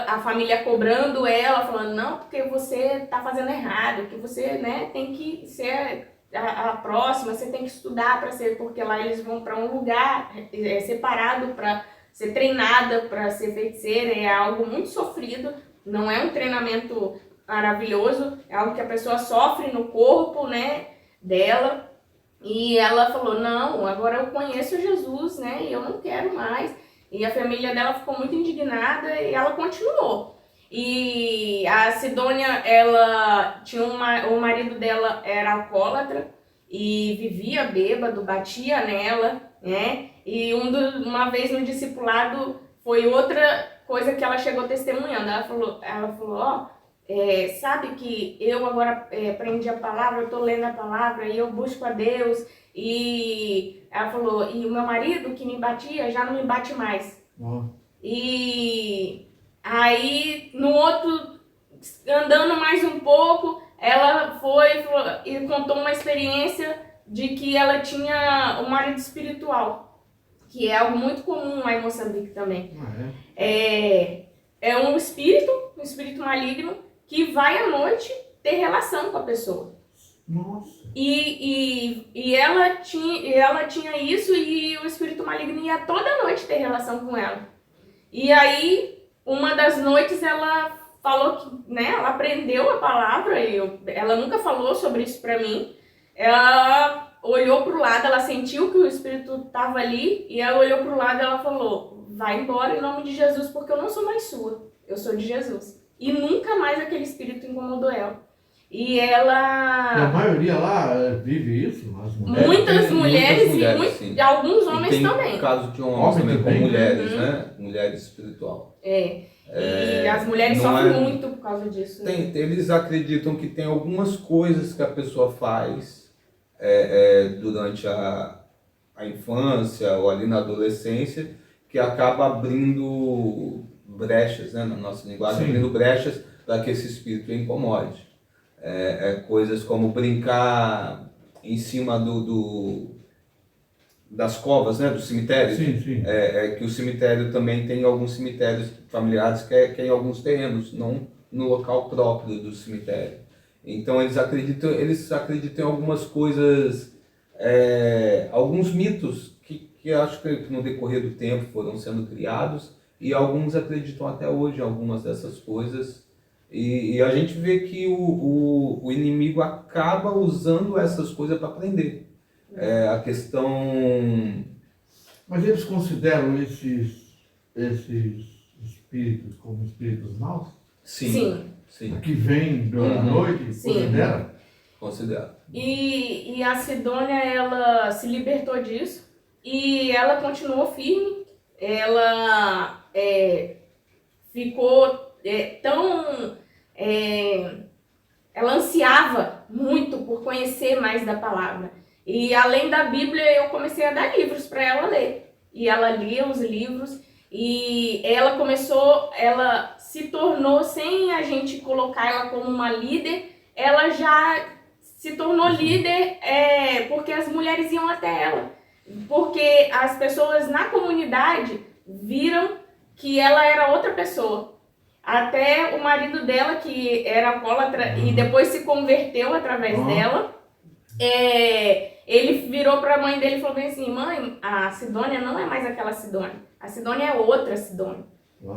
A família cobrando ela, falando, não, porque você tá fazendo errado, que você, né, tem que ser a próxima, você tem que estudar para ser, porque lá eles vão para um lugar separado para ser treinada para ser feiticeira. É algo muito sofrido, não é um treinamento maravilhoso, é algo que a pessoa sofre no corpo, né, dela. E ela falou, não, agora eu conheço Jesus, né, e eu não quero mais. E a família dela ficou muito indignada e ela continuou. E a Sidônia, ela tinha o marido dela era alcoólatra e vivia bêbado, batia nela, né? E uma vez no discipulado foi outra coisa que ela chegou testemunhando. Ela falou, sabe que eu agora aprendi a palavra, eu tô lendo a palavra e eu busco a Deus. E ela falou, e o meu marido que me batia já não me bate mais. E aí, no outro, andando mais um pouco, ela foi e contou uma experiência de que ela tinha um marido espiritual, que é algo muito comum lá em Moçambique também. É um espírito maligno que vai à noite ter relação com a pessoa. Nossa. E ela tinha isso e o espírito maligno ia toda noite ter relação com ela. E aí, uma das noites ela falou que, né, ela aprendeu a palavra, ela nunca falou sobre isso pra mim. Ela olhou pro lado, ela sentiu que o espírito estava ali e ela olhou pro lado e ela falou, vai embora em nome de Jesus, porque eu não sou mais sua, eu sou de Jesus. E nunca mais aquele espírito incomodou ela. E ela... A maioria lá vive isso? As mulheres? Muitas mulheres sim. e alguns homens tem também. Tem caso de homens também com mulheres, né? Mulheres espiritual. E as mulheres sofrem muito por causa disso. Eles acreditam que tem algumas coisas que a pessoa faz durante a infância ou ali na adolescência que acaba abrindo brechas, né? Na nossa linguagem, abrindo brechas para que esse espírito incomode. Coisas como brincar em cima das covas, né, do cemitério. Que o cemitério também tem alguns cemitérios familiares que é em alguns terrenos, não no local próprio do cemitério. Então eles acreditam em algumas coisas, alguns mitos que acho que no decorrer do tempo foram sendo criados, e alguns acreditam até hoje em algumas dessas coisas. E a gente vê que o inimigo acaba usando essas coisas para prender. a questão... Mas eles consideram esses espíritos como espíritos maus? Sim, sim. Que vêm durante a noite? Sim. Considera? Considero. E a Sidônia, ela se libertou disso e ela continuou firme. Ela ficou tão... ela ansiava muito por conhecer mais da palavra. E além da Bíblia, eu comecei a dar livros para ela ler. E ela lia os livros e ela se tornou, sem a gente colocar ela como uma líder, ela já se tornou líder porque as mulheres iam até ela. Porque as pessoas na comunidade viram que ela era outra pessoa. Até o marido dela, que era alcoólatra e depois se converteu através dela, ele virou para a mãe dele e falou bem assim: mãe, a Sidônia não é mais aquela Sidônia. A Sidônia é outra Sidônia.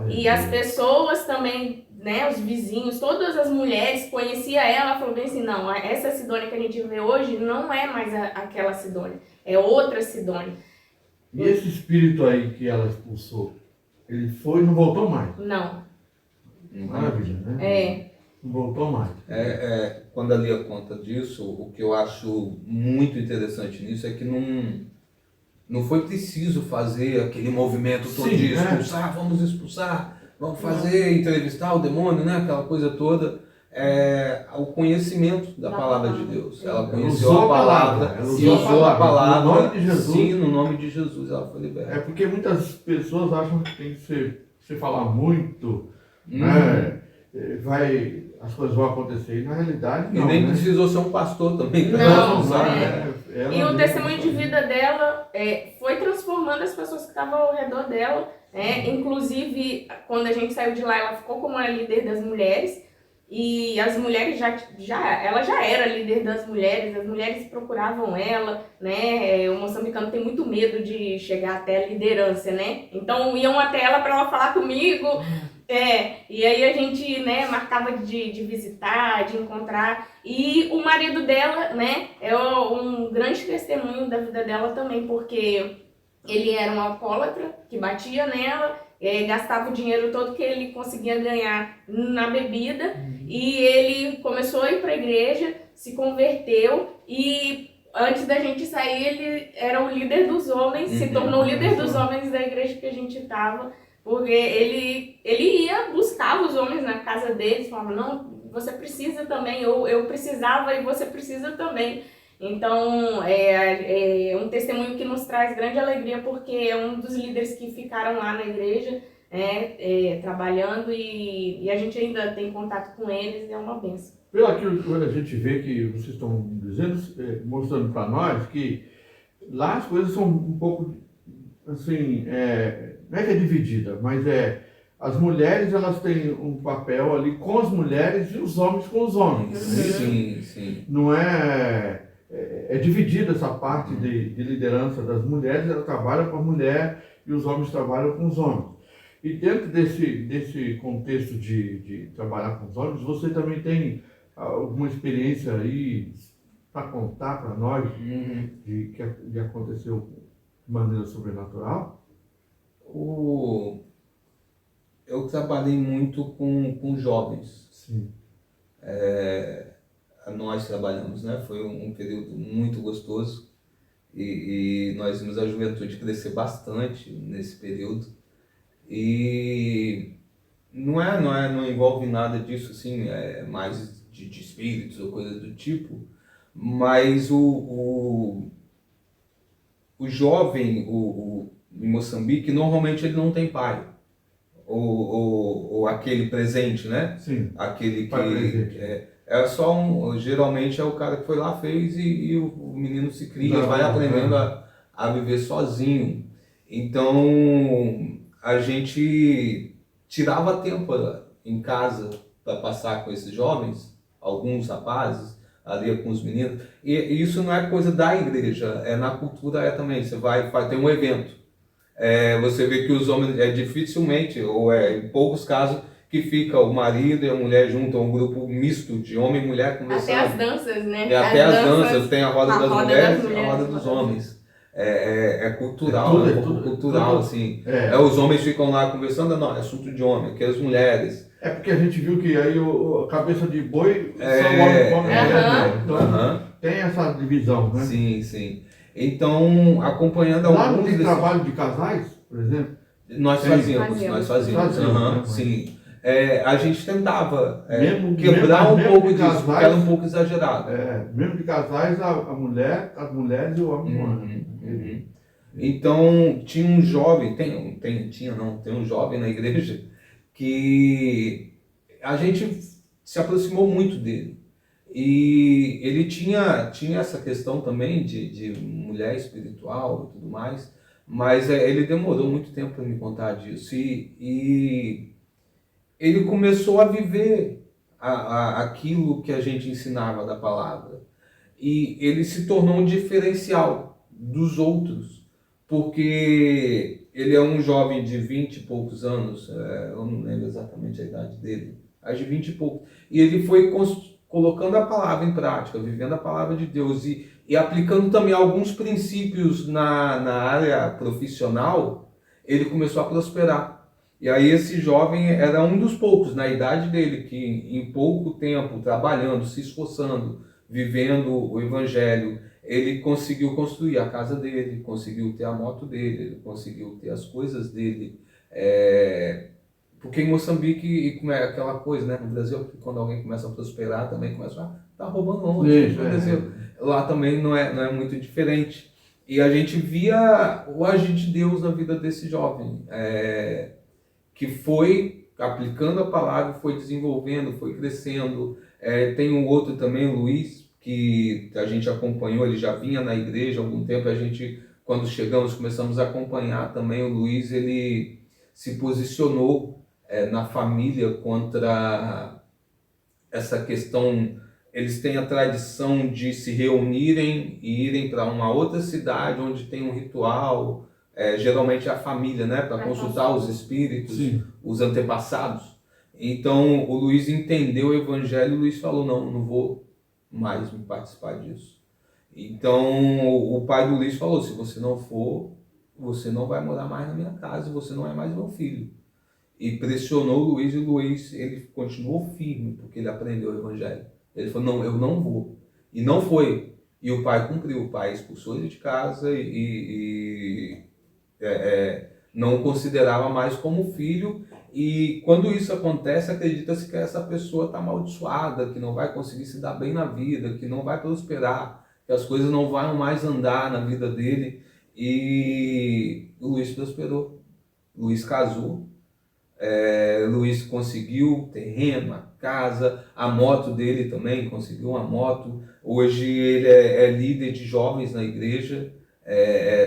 E as pessoas também, né, os vizinhos, todas as mulheres conheciam ela, falou bem assim: não, essa Sidônia que a gente vê hoje não é mais aquela Sidônia, é outra Sidônia. E esse espírito aí que ela expulsou, ele foi e não voltou mais? Não. Maravilha, né? Não voltou mais. Quando a Lia conta disso, o que eu acho muito interessante nisso é que não foi preciso fazer aquele movimento todo de expulsar, vamos expulsar, vamos fazer, entrevistar o demônio, né? Aquela coisa toda. O conhecimento da palavra de Deus. Ela conheceu a palavra, e usou a palavra. No nome de Jesus. Sim, no nome de Jesus ela foi liberta. Porque muitas pessoas acham que tem que você falar muito, né? As coisas vão acontecer. E na realidade não. E nem né? precisou ser um pastor também. Não, E o testemunho de vida dela foi transformando as pessoas que estavam ao redor dela. Inclusive, quando a gente saiu de lá, ela ficou como a líder das mulheres. E as mulheres ela já era líder das mulheres, as mulheres procuravam ela, né? O moçambicano tem muito medo de chegar até a liderança, né? Então iam até ela para ela falar comigo. E aí a gente, né, marcava de visitar, de encontrar. E o marido dela, né, é um grande testemunho da vida dela também, porque ele era um alcoólatra que batia nela, gastava o dinheiro todo que ele conseguia ganhar na bebida, e ele começou a ir para a igreja, se converteu, e antes da gente sair ele era o líder dos homens, se tornou o líder dos homens da igreja que a gente estava. Porque ele ia, buscava os homens na casa deles, falava: não, você precisa também, eu precisava e você precisa também. Então, é um testemunho que nos traz grande alegria, porque é um dos líderes que ficaram lá na igreja, trabalhando, e a gente ainda tem contato com eles, é uma bênção. Pelo aquilo que a gente vê que vocês estão dizendo, mostrando para nós, que lá as coisas são um pouco, assim, não é que é dividida, mas as mulheres, elas têm um papel ali com as mulheres e os homens com os homens. Sim, sim. Não é dividida essa parte de liderança das mulheres, ela trabalha com a mulher e os homens trabalham com os homens. E dentro desse contexto de trabalhar com os homens, você também tem alguma experiência aí para contar para nós que aconteceu de maneira sobrenatural? Eu trabalhei muito com jovens. Sim. Nós trabalhamos, né? Foi um período muito gostoso e nós vimos a juventude crescer bastante nesse período. E não envolve nada disso, assim, mais de espíritos ou coisa do tipo, mas o jovem, em Moçambique, normalmente ele não tem pai, ou aquele presente, né? Sim. Aquele pai presente. que geralmente é o cara que foi lá, fez e o menino se cria, vai aprendendo a viver sozinho. Então a gente tirava tempo em casa para passar com esses jovens, alguns rapazes, ali com os meninos, e isso não é coisa da igreja, na cultura também. Você vai ter um evento, você vê que os homens, dificilmente, ou em poucos casos, que fica o marido e a mulher junto, um grupo misto de homem e mulher conversando. Até as danças, né? Até as danças, tem a roda das mulheres e a roda mulheres, dos homens. É cultural, É é tudo, um pouco é cultural, tudo. assim. É. Os homens ficam lá conversando, não, é assunto de homem, aqui as mulheres. É porque a gente viu que aí a cabeça de boi são É, homem e é, mulher, né? Então aham. tem essa divisão, né? Sim, sim. Então, acompanhando Lá não alguns tem desses... trabalho de casais, por exemplo? Nós Sim. fazíamos. Fazíamos, Aham, né, mas- sim. A gente tentava mesmo quebrar um pouco de disso, casais, porque era um pouco exagerado. Mesmo de casais, a mulher, as mulheres e o homem não. Uhum. Então, tinha um jovem, tem um jovem na igreja que a gente se aproximou muito dele. E ele tinha essa questão também de mulher espiritual e tudo mais, mas ele demorou muito tempo para me contar disso. E ele começou a viver aquilo que a gente ensinava da palavra. E ele se tornou um diferencial dos outros, porque ele é um jovem de 20 e poucos anos, eu não lembro exatamente a idade dele, mas de 20 e poucos. E ele foi colocando a palavra em prática, vivendo a palavra de Deus e aplicando também alguns princípios na área profissional, ele começou a prosperar. E aí esse jovem era um dos poucos na idade dele que em pouco tempo, trabalhando, se esforçando, vivendo o evangelho, ele conseguiu construir a casa dele, conseguiu ter a moto dele, ele conseguiu ter as coisas dele. Porque em Moçambique, e como é aquela coisa, né? No Brasil, quando alguém começa a prosperar, também começa a tá roubando onde? No Brasil. Lá também não é muito diferente. E a gente via o agir de Deus na vida desse jovem, que foi aplicando a palavra, foi desenvolvendo, foi crescendo. Tem um outro também, o Luiz, que a gente acompanhou, ele já vinha na igreja há algum tempo, a gente, quando chegamos, começamos a acompanhar também. O Luiz, ele se posicionou na família contra essa questão. Eles têm a tradição de se reunirem e irem para uma outra cidade onde tem um ritual, geralmente a família, né, para consultar os espíritos, sim, os antepassados. Então o Luiz entendeu o evangelho e o Luiz falou, não vou mais me participar disso. Então o pai do Luiz falou, se você não for, você não vai morar mais na minha casa, você não é mais meu filho. E pressionou o Luiz, e o Luiz, ele continuou firme, porque ele aprendeu o evangelho. Ele falou, não, eu não vou. E não foi. E o pai cumpriu, o pai expulsou ele de casa e não o considerava mais como filho. E quando isso acontece, acredita-se que essa pessoa está amaldiçoada, que não vai conseguir se dar bem na vida, que não vai prosperar, que as coisas não vão mais andar na vida dele. E o Luiz prosperou. Luiz casou. Luiz conseguiu terreno, a casa, a moto dele também, conseguiu uma moto. Hoje ele é líder de jovens na igreja,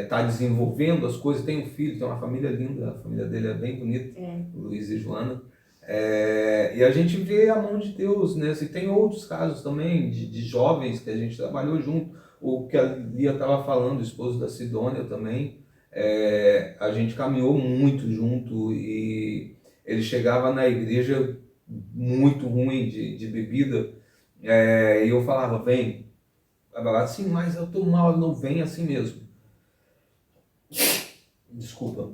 está desenvolvendo as coisas, tem um filho, tem uma família linda, a família dele é bem bonita, Luiz e Joana. E a gente vê a mão de Deus, né? E tem outros casos também de jovens que a gente trabalhou junto, o que a Lia estava falando, o esposo da Sidônia também, a gente caminhou muito junto e ele chegava na igreja muito ruim de bebida, e eu falava, vem. Ela falava, sim, mas eu tô mal, não vem assim mesmo. Desculpa.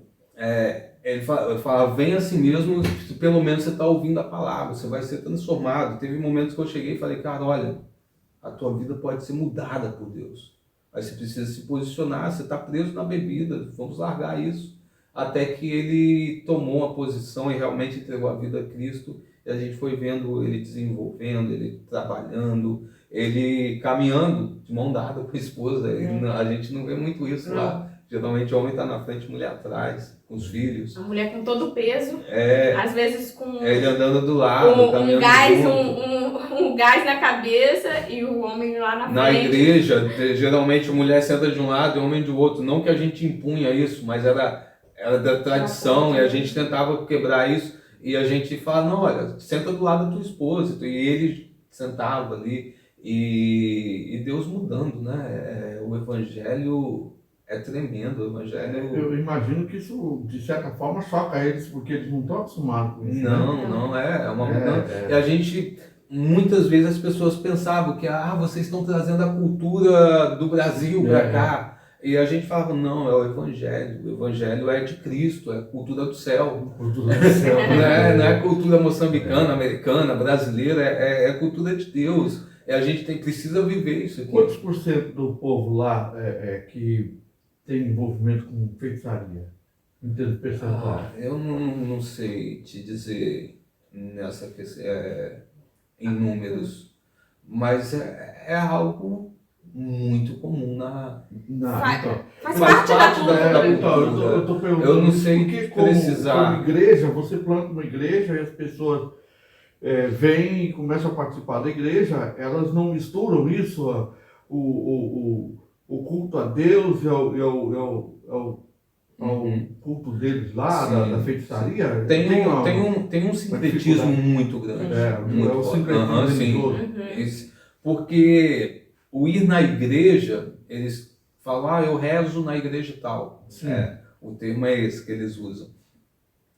Eu falava, vem assim mesmo, pelo menos você está ouvindo a palavra, você vai ser transformado. Teve momentos que eu cheguei e falei, cara, olha, a tua vida pode ser mudada por Deus. Aí você precisa se posicionar, você está preso na bebida, vamos largar isso. Até que ele tomou uma posição e realmente entregou a vida a Cristo. E a gente foi vendo ele desenvolvendo, ele trabalhando, ele caminhando de mão dada com a esposa. A gente não vê muito isso lá. Geralmente o homem está na frente, a mulher atrás, com os filhos. A mulher com todo o peso, às vezes com ele andando do lado, caminhando um gás na cabeça e o homem lá na frente. Na igreja, geralmente a mulher senta de um lado e o homem do outro. Não que a gente impunha isso, mas era da tradição, e a gente tentava quebrar isso, e a gente fala, não, olha, senta do lado da tua esposa, e ele sentava ali, e Deus mudando, né? O evangelho É tremendo, o evangelho. Eu imagino que isso, de certa forma, choca eles, porque eles não estão acostumados com isso, né? Não é uma mudança. É. E a gente, muitas vezes as pessoas pensavam que, vocês estão trazendo a cultura do Brasil para cá. E a gente falava, não, é o evangelho é de Cristo, é a cultura do céu. Cultura do céu. Não é cultura moçambicana, americana, brasileira, é cultura de Deus. E a gente precisa viver isso aqui. Quantos por cento do povo lá que tem envolvimento com feitiçaria? Em termos percentual? Eu não sei te dizer nessa questão, em números, mas é algo muito comum Faz parte da cultura. Então, eu estou perguntando. Eu não sei porque precisar. Como igreja, você planta uma igreja e as pessoas vêm e começam a participar da igreja, elas não misturam isso, o culto a Deus e ao culto deles lá, Sim, da feitiçaria? Tem um sincretismo muito grande. É o sincretismo religioso. Porque o ir na igreja, eles falam, eu rezo na igreja tal. O termo é esse que eles usam.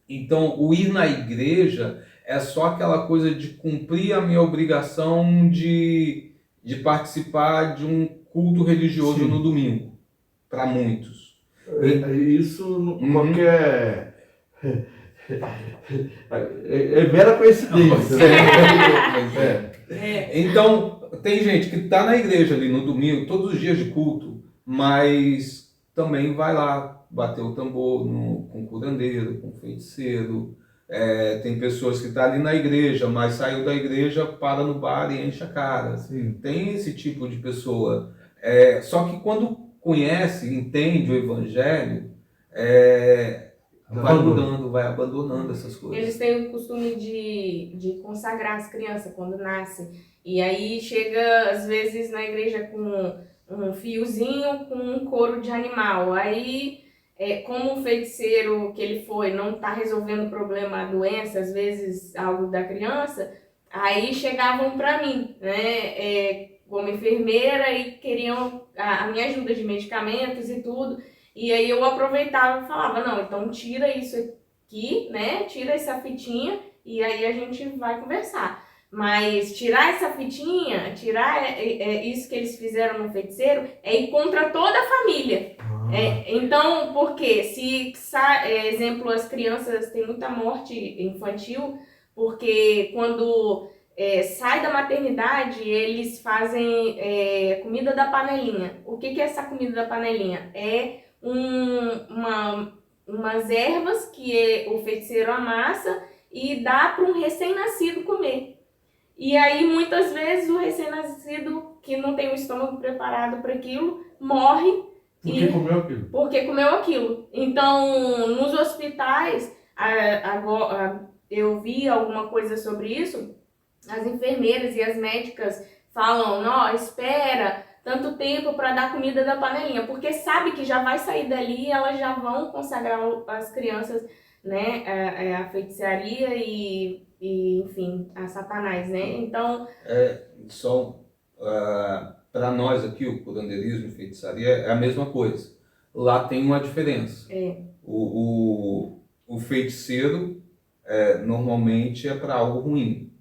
Então, o ir na igreja é só aquela coisa de cumprir a minha obrigação de participar de um culto religioso no domingo, para muitos. Isso qualquer... É mera coincidência. Então, tem gente que está na igreja ali no domingo, todos os dias de culto, mas também vai lá bater o tambor com curandeiro, com feiticeiro. Tem pessoas que estão ali na igreja, mas saiu da igreja, para no bar e enche a cara. Sim. Tem esse tipo de pessoa. Só que quando conhece, entende o evangelho, vai mudando, vai abandonando essas coisas. Eles têm o costume de consagrar as crianças quando nascem. E aí chega, às vezes, na igreja com um fiozinho com um couro de animal. Aí, como o feiticeiro que ele foi não está resolvendo o problema, a doença, às vezes algo da criança, aí chegavam para mim, né, como enfermeira, e queriam a minha ajuda de medicamentos e tudo. E aí eu aproveitava e falava, não, então tira isso aqui, né, tira essa fitinha e aí a gente vai conversar. Mas tirar essa fitinha, tirar isso que eles fizeram no feiticeiro, é ir contra toda a família. Então, porque exemplo, as crianças têm muita morte infantil, porque quando sai da maternidade, eles fazem comida da panelinha. O que é essa comida da panelinha? É umas ervas que o feiticeiro amassa e dá para um recém-nascido comer. E aí, muitas vezes, o recém-nascido, que não tem o estômago preparado para aquilo, morre. Porque comeu aquilo. Então, nos hospitais, agora, eu vi alguma coisa sobre isso, as enfermeiras e as médicas falam, não, espera tanto tempo para dar comida da panelinha, porque sabe que já vai sair dali e elas já vão consagrar as crianças, né, a feitiçaria e enfim, a Satanás, né? Então... para nós aqui, o curandeirismo e feitiçaria é a mesma coisa. Lá tem uma diferença. O feiticeiro normalmente é para algo ruim.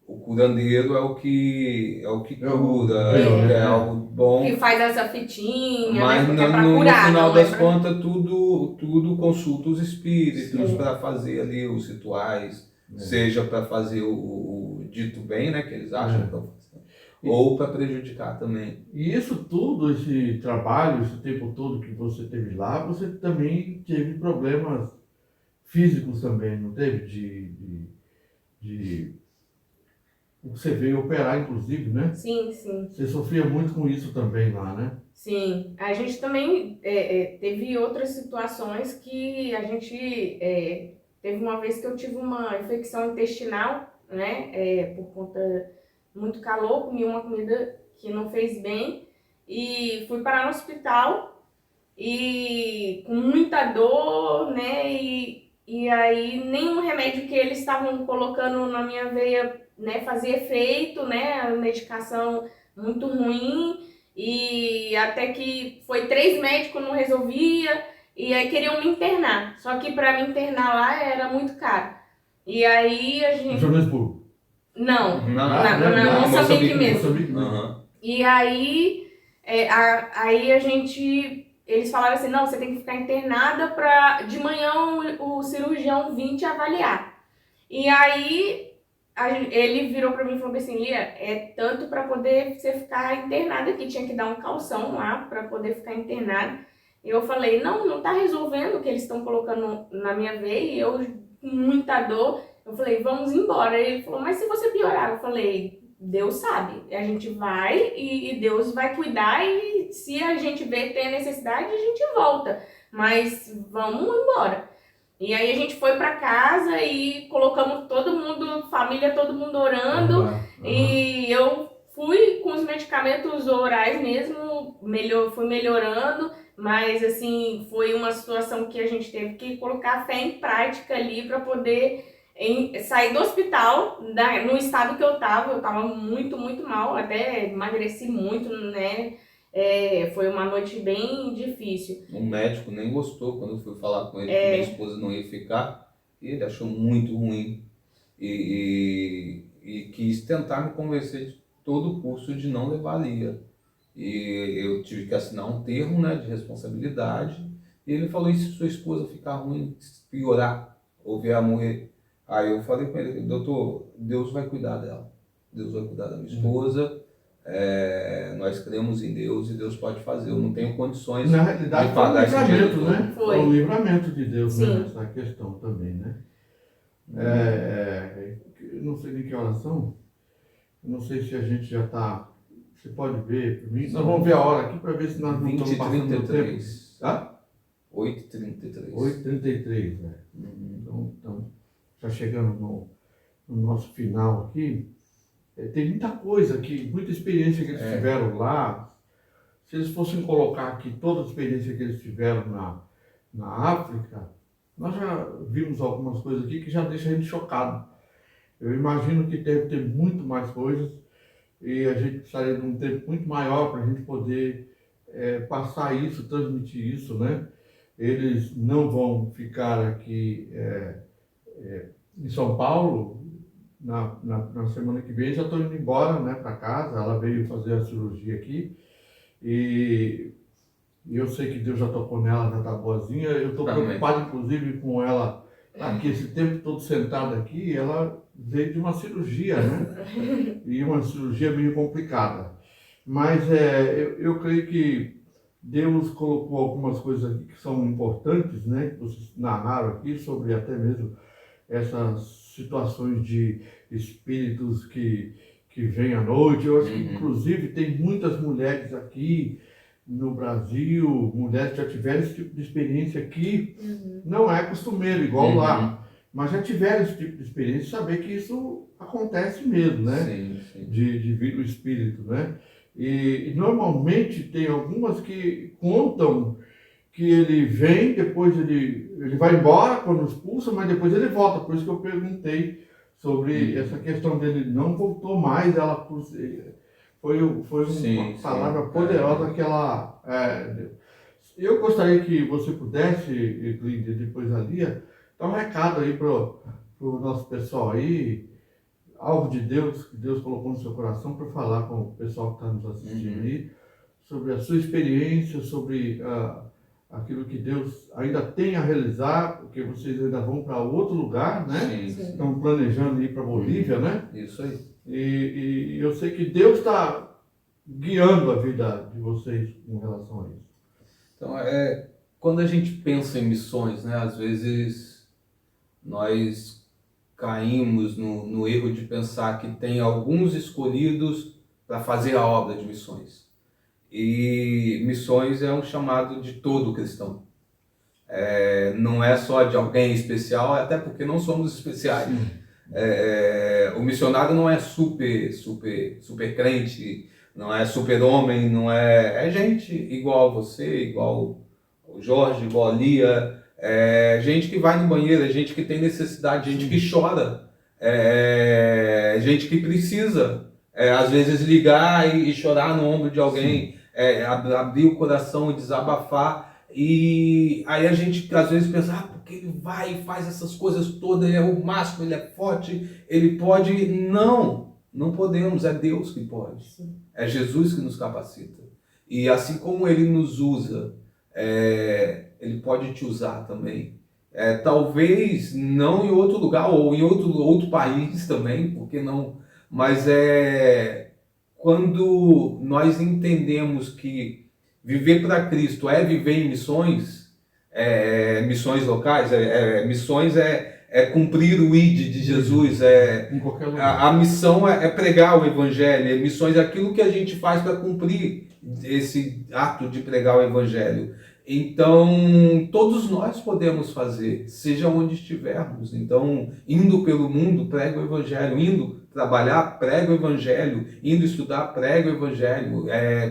O curandeiro é o que cura, é algo bom. Que faz essa fitinha, mas né? Porque no final das contas, tudo consulta os espíritos para fazer ali os rituais, seja para fazer o dito bem, né, que eles acham que estão fazendo, ou para prejudicar também. E isso tudo, esse trabalho, esse tempo todo que você teve lá, você também teve problemas físicos também, não teve? Você veio operar, inclusive, né? Sim. Você sofria muito com isso também lá, né? Sim. A gente também teve outras situações que a gente... teve uma vez que eu tive uma infecção intestinal, né? Por conta muito calor, comi uma comida que não fez bem e fui parar no hospital e com muita dor, né? E aí nenhum remédio que eles estavam colocando na minha veia, né, fazia efeito, né? A medicação muito ruim E até que foi 3 médicos, não resolvia, e aí queriam me internar. Só que para me internar lá era muito caro. E aí a Em gente... Joanesburgo. Não, Na Moçambique mesmo. Moçambique mesmo. Aham. E aí, aí a gente, eles falaram assim, não, você tem que ficar internada para de manhã o cirurgião vir te avaliar. E aí ele virou para mim e falou assim, Lia, é tanto para poder você ficar internada aqui, tinha que dar um calção lá para poder ficar internada. E eu falei, não tá resolvendo o que eles estão colocando na minha veia, e eu com muita dor. Eu falei, vamos embora. Ele falou, mas se você piorar? Eu falei, Deus sabe. A gente vai e Deus vai cuidar, e se a gente vê que tem a necessidade, a gente volta. Mas vamos embora. E aí a gente foi pra casa e colocamos todo mundo, família, todo mundo orando. E eu fui com os medicamentos orais mesmo, fui melhorando. Mas assim, foi uma situação que a gente teve que colocar a fé em prática ali para poder sair do hospital, no estado que eu tava muito, muito mal, até emagreci muito, né? Foi uma noite bem difícil. O médico nem gostou quando eu fui falar com ele que minha esposa não ia ficar, e ele achou muito ruim e quis tentar me convencer de todo o curso de não levar a Lia. E eu tive que assinar um termo, né, de responsabilidade, e ele falou, e se sua esposa ficar ruim, piorar, ou vier a morrer? Aí eu falei com ele, doutor, Deus vai cuidar dela, Deus vai cuidar da minha esposa, nós cremos em Deus e Deus pode fazer, eu não tenho condições Na realidade, de pagar esse dinheiro. né? Foi. O livramento de Deus, né, Sim. nessa questão também, né? Eu não sei de que oração, eu não sei se a gente já está, você pode ver para mim, nós vamos ver a hora aqui para ver se nós não estamos passando do tempo. 20h33. Tá? 8h33. 8h33, né? Então, já chegando no nosso final aqui, tem muita coisa aqui, muita experiência que eles tiveram lá. Se eles fossem colocar aqui toda a experiência que eles tiveram na África, nós já vimos algumas coisas aqui que já deixam a gente chocado. Eu imagino que deve ter muito mais coisas e a gente precisaria de um tempo muito maior para a gente poder passar isso, transmitir isso, né? Eles não vão ficar aqui em São Paulo na semana que vem, já estou indo embora, né, para casa. Ela veio fazer a cirurgia aqui e eu sei que Deus já tocou nela, já está boazinha. Eu estou preocupado, inclusive, com ela aqui esse tempo todo sentada aqui. Ela veio de uma cirurgia, né? E uma cirurgia meio complicada. Mas eu creio que Deus colocou algumas coisas aqui que são importantes, né? Que vocês narraram aqui sobre até mesmo essas situações de espíritos que vêm à noite. Eu acho que, inclusive, tem muitas mulheres aqui no Brasil, mulheres que já tiveram esse tipo de experiência aqui. Não é costumeiro, igual lá, mas já tiveram esse tipo de experiência, saber que isso acontece mesmo, né? Sim. De vir o espírito, né? E normalmente tem algumas que contam que ele vem, depois ele vai embora quando expulsa, mas depois ele volta. Por isso que eu perguntei sobre essa questão dele, não voltou mais. Ela foi uma palavra poderosa que ela deu. Eu gostaria que você pudesse, Clíndia, depois a Lia, dar um recado aí para o nosso pessoal aí, algo de Deus, que Deus colocou no seu coração, para falar com o pessoal que está nos assistindo aí, sobre a sua experiência, sobre aquilo que Deus ainda tem a realizar, porque vocês ainda vão para outro lugar, né? Sim. Estão planejando ir para Bolívia, né? Isso aí. E eu sei que Deus está guiando a vida de vocês com relação a isso. Então, quando a gente pensa em missões, né, às vezes nós caímos no erro de pensar que tem alguns escolhidos para fazer a obra de missões. E missões é um chamado de todo cristão. Não é só de alguém especial, até porque não somos especiais. O missionário não é super crente, não é super homem, não é gente igual a você, igual o Jorge, igual a Lia, gente que vai no banheiro, gente que tem necessidade, gente que chora, gente que precisa às vezes ligar e chorar no ombro de alguém, abrir o coração e desabafar. E aí a gente às vezes pensa, porque ele vai e faz essas coisas todas, ele é o máximo, ele é forte, ele pode. Não podemos, é Deus que pode. Sim. É Jesus que nos capacita. E assim como ele nos usa, ele pode te usar também. Talvez não em outro lugar ou em outro país também, porque não? Mas quando nós entendemos que viver para Cristo é viver em missões, missões locais, missões cumprir o ID de Jesus, Em qualquer lugar. a missão é pregar o Evangelho, missões é aquilo que a gente faz para cumprir esse ato de pregar o Evangelho. Então, todos nós podemos fazer, seja onde estivermos. Então, indo pelo mundo, prega o Evangelho. Indo trabalhar, prega o Evangelho. Indo estudar, prega o Evangelho.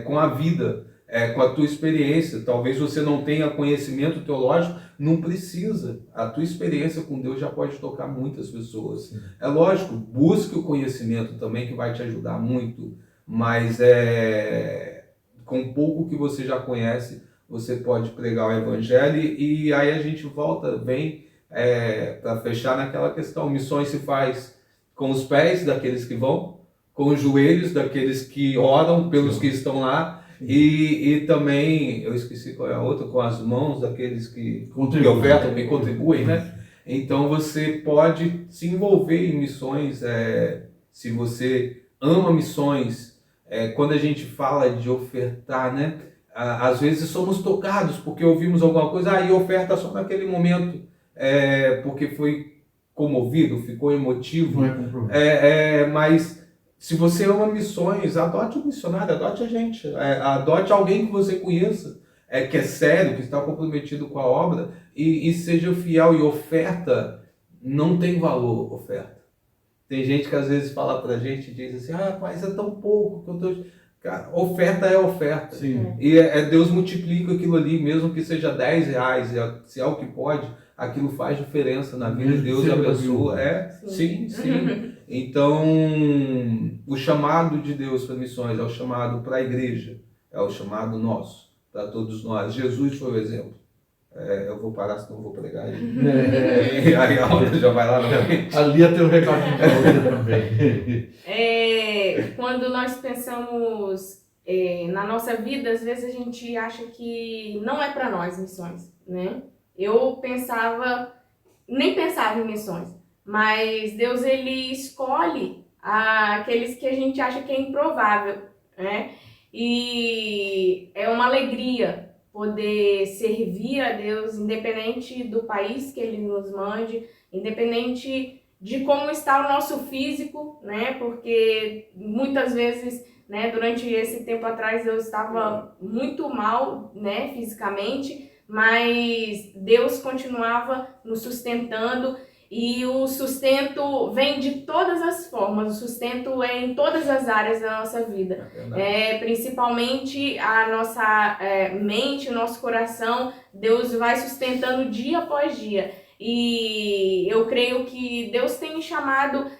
Com a vida, com a tua experiência. Talvez você não tenha conhecimento teológico, não precisa. A tua experiência com Deus já pode tocar muitas pessoas. Sim. É lógico, busque o conhecimento também, que vai te ajudar muito. Mas com pouco que você já conhece, você pode pregar o Evangelho. E aí a gente vem para fechar naquela questão. Missões se faz com os pés daqueles que vão, com os joelhos daqueles que oram pelos que estão lá, e também, eu esqueci qual é a outra, com as mãos daqueles que ofertam, que contribuem, né? Então você pode se envolver em missões, se você ama missões. Quando a gente fala de ofertar, né? Às vezes somos tocados porque ouvimos alguma coisa, e oferta só naquele momento, porque foi comovido, ficou emotivo. Mas se você ama missões, adote um missionário, adote a gente, adote alguém que você conheça, que é sério, que está comprometido com a obra, e seja fiel. E oferta não tem valor, oferta. Tem gente que às vezes fala pra gente e diz assim, mas é tão pouco que eu tô... Cara, oferta é oferta. Sim. E Deus multiplica aquilo ali, mesmo que seja R$10, se é o que pode, aquilo faz diferença na vida. Deus abençoa. Sim. Então, o chamado de Deus para missões é o chamado para a igreja, é o chamado nosso, para todos nós. Jesus foi o exemplo. Eu vou parar, senão eu vou pregar aí. Aí a outra já vai lá novamente. Ali tem um recadinho para você também. Quando nós pensamos na nossa vida, às vezes a gente acha que não é para nós missões, né? Eu nem pensava em missões, mas Deus, ele escolhe aqueles que a gente acha que é improvável, né? E é uma alegria poder servir a Deus, independente do país que Ele nos mande, independente de como está o nosso físico, né? Porque muitas vezes, né, durante esse tempo atrás eu estava muito mal, né, fisicamente, mas Deus continuava nos sustentando. E o sustento vem de todas as formas, o sustento é em todas as áreas da nossa vida, principalmente a nossa mente, o nosso coração. Deus vai sustentando dia após dia. E eu creio que Deus tem chamado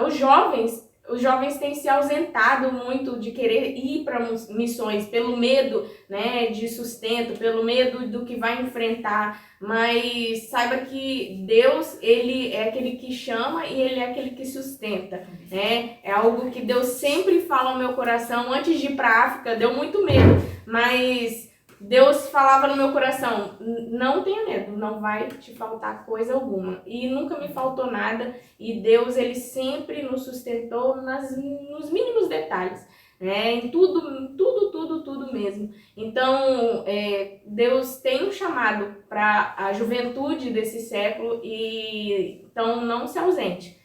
os jovens. Os jovens têm se ausentado muito de querer ir para missões pelo medo, né, de sustento, pelo medo do que vai enfrentar. Mas saiba que Deus, Ele é aquele que chama e Ele é aquele que sustenta. É algo que Deus sempre fala ao meu coração. Antes de ir para a África, deu muito medo, mas Deus falava no meu coração, não tenha medo, não vai te faltar coisa alguma. E nunca me faltou nada. E Deus, Ele sempre nos sustentou nos mínimos detalhes. Em tudo mesmo. Então, Deus tem um chamado para a juventude desse século, e então não se ausente.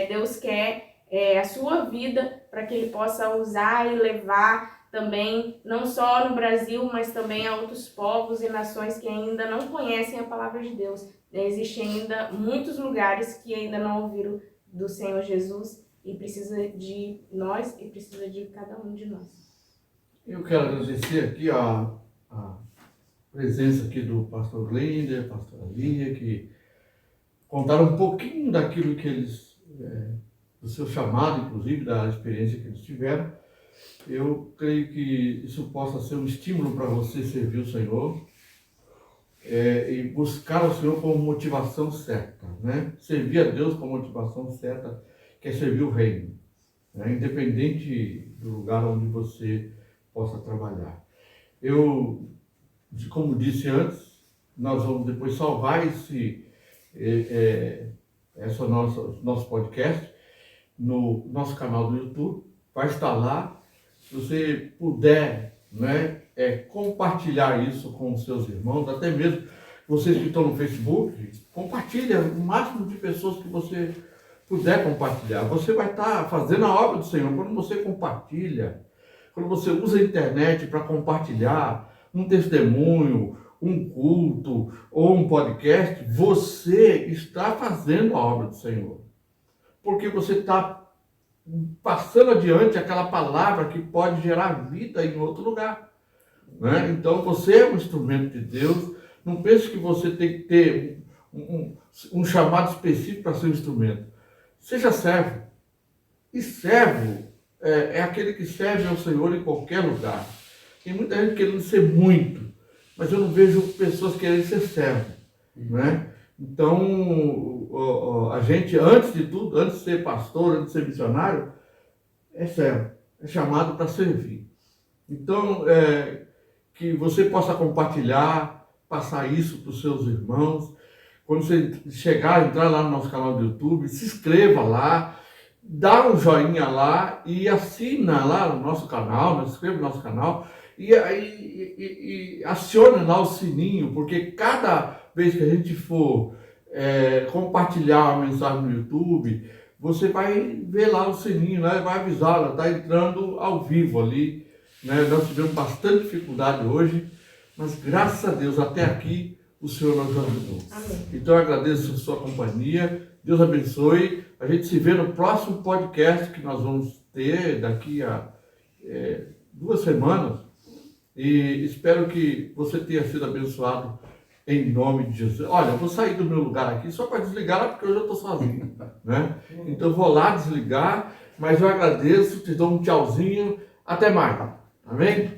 Deus quer a sua vida para que Ele possa usar e levar também, não só no Brasil, mas também a outros povos e nações que ainda não conhecem a palavra de Deus. Existem ainda muitos lugares que ainda não ouviram do Senhor Jesus, e precisa de nós e precisa de cada um de nós. Eu quero agradecer aqui a presença aqui do pastor Glender, pastora Lia, que contaram um pouquinho daquilo que eles, do seu chamado, inclusive, da experiência que eles tiveram. Eu creio que isso possa ser um estímulo para você servir o Senhor e buscar o Senhor com motivação certa, né? Servir a Deus com motivação certa, que é servir o reino, né? Independente do lugar onde você possa trabalhar. Como disse antes, nós vamos depois salvar nosso podcast no nosso canal do YouTube. Vai estar lá. Se você puder, né, compartilhar isso com os seus irmãos, até mesmo vocês que estão no Facebook, compartilha o máximo de pessoas que você puder compartilhar. Você vai estar fazendo a obra do Senhor. Quando você compartilha, quando você usa a internet para compartilhar um testemunho, um culto ou um podcast, você está fazendo a obra do Senhor. Porque você está passando adiante aquela palavra que pode gerar vida em outro lugar, né? Então você é um instrumento de Deus. Não pense que você tem que ter um chamado específico para ser um instrumento. Seja servo. E servo é aquele que serve ao Senhor em qualquer lugar. Tem muita gente querendo ser muito, mas eu não vejo pessoas querendo ser servo, né? Então, a gente, antes de tudo, antes de ser pastor, antes de ser missionário, é servo, é chamado para servir. Então, que você possa compartilhar, passar isso para os seus irmãos. Quando você entrar lá no nosso canal do YouTube, se inscreva lá, dá um joinha lá e assina lá no nosso canal, se inscreva no nosso canal e acione lá o sininho, porque cada vez que a gente for compartilhar uma mensagem no YouTube, você vai ver lá o sininho, né? Vai avisar, ela está entrando ao vivo ali, né? Nós tivemos bastante dificuldade hoje, mas graças a Deus até aqui o Senhor nos ajudou. Amém. Então eu agradeço a sua companhia, Deus abençoe. A gente se vê no próximo podcast que nós vamos ter daqui a 2 semanas. E espero que você tenha sido abençoado em nome de Jesus. Olha, eu vou sair do meu lugar aqui só para desligar lá, porque hoje eu estou sozinho, né? Então eu vou lá desligar, mas eu agradeço, te dou um tchauzinho. Até mais. Amém?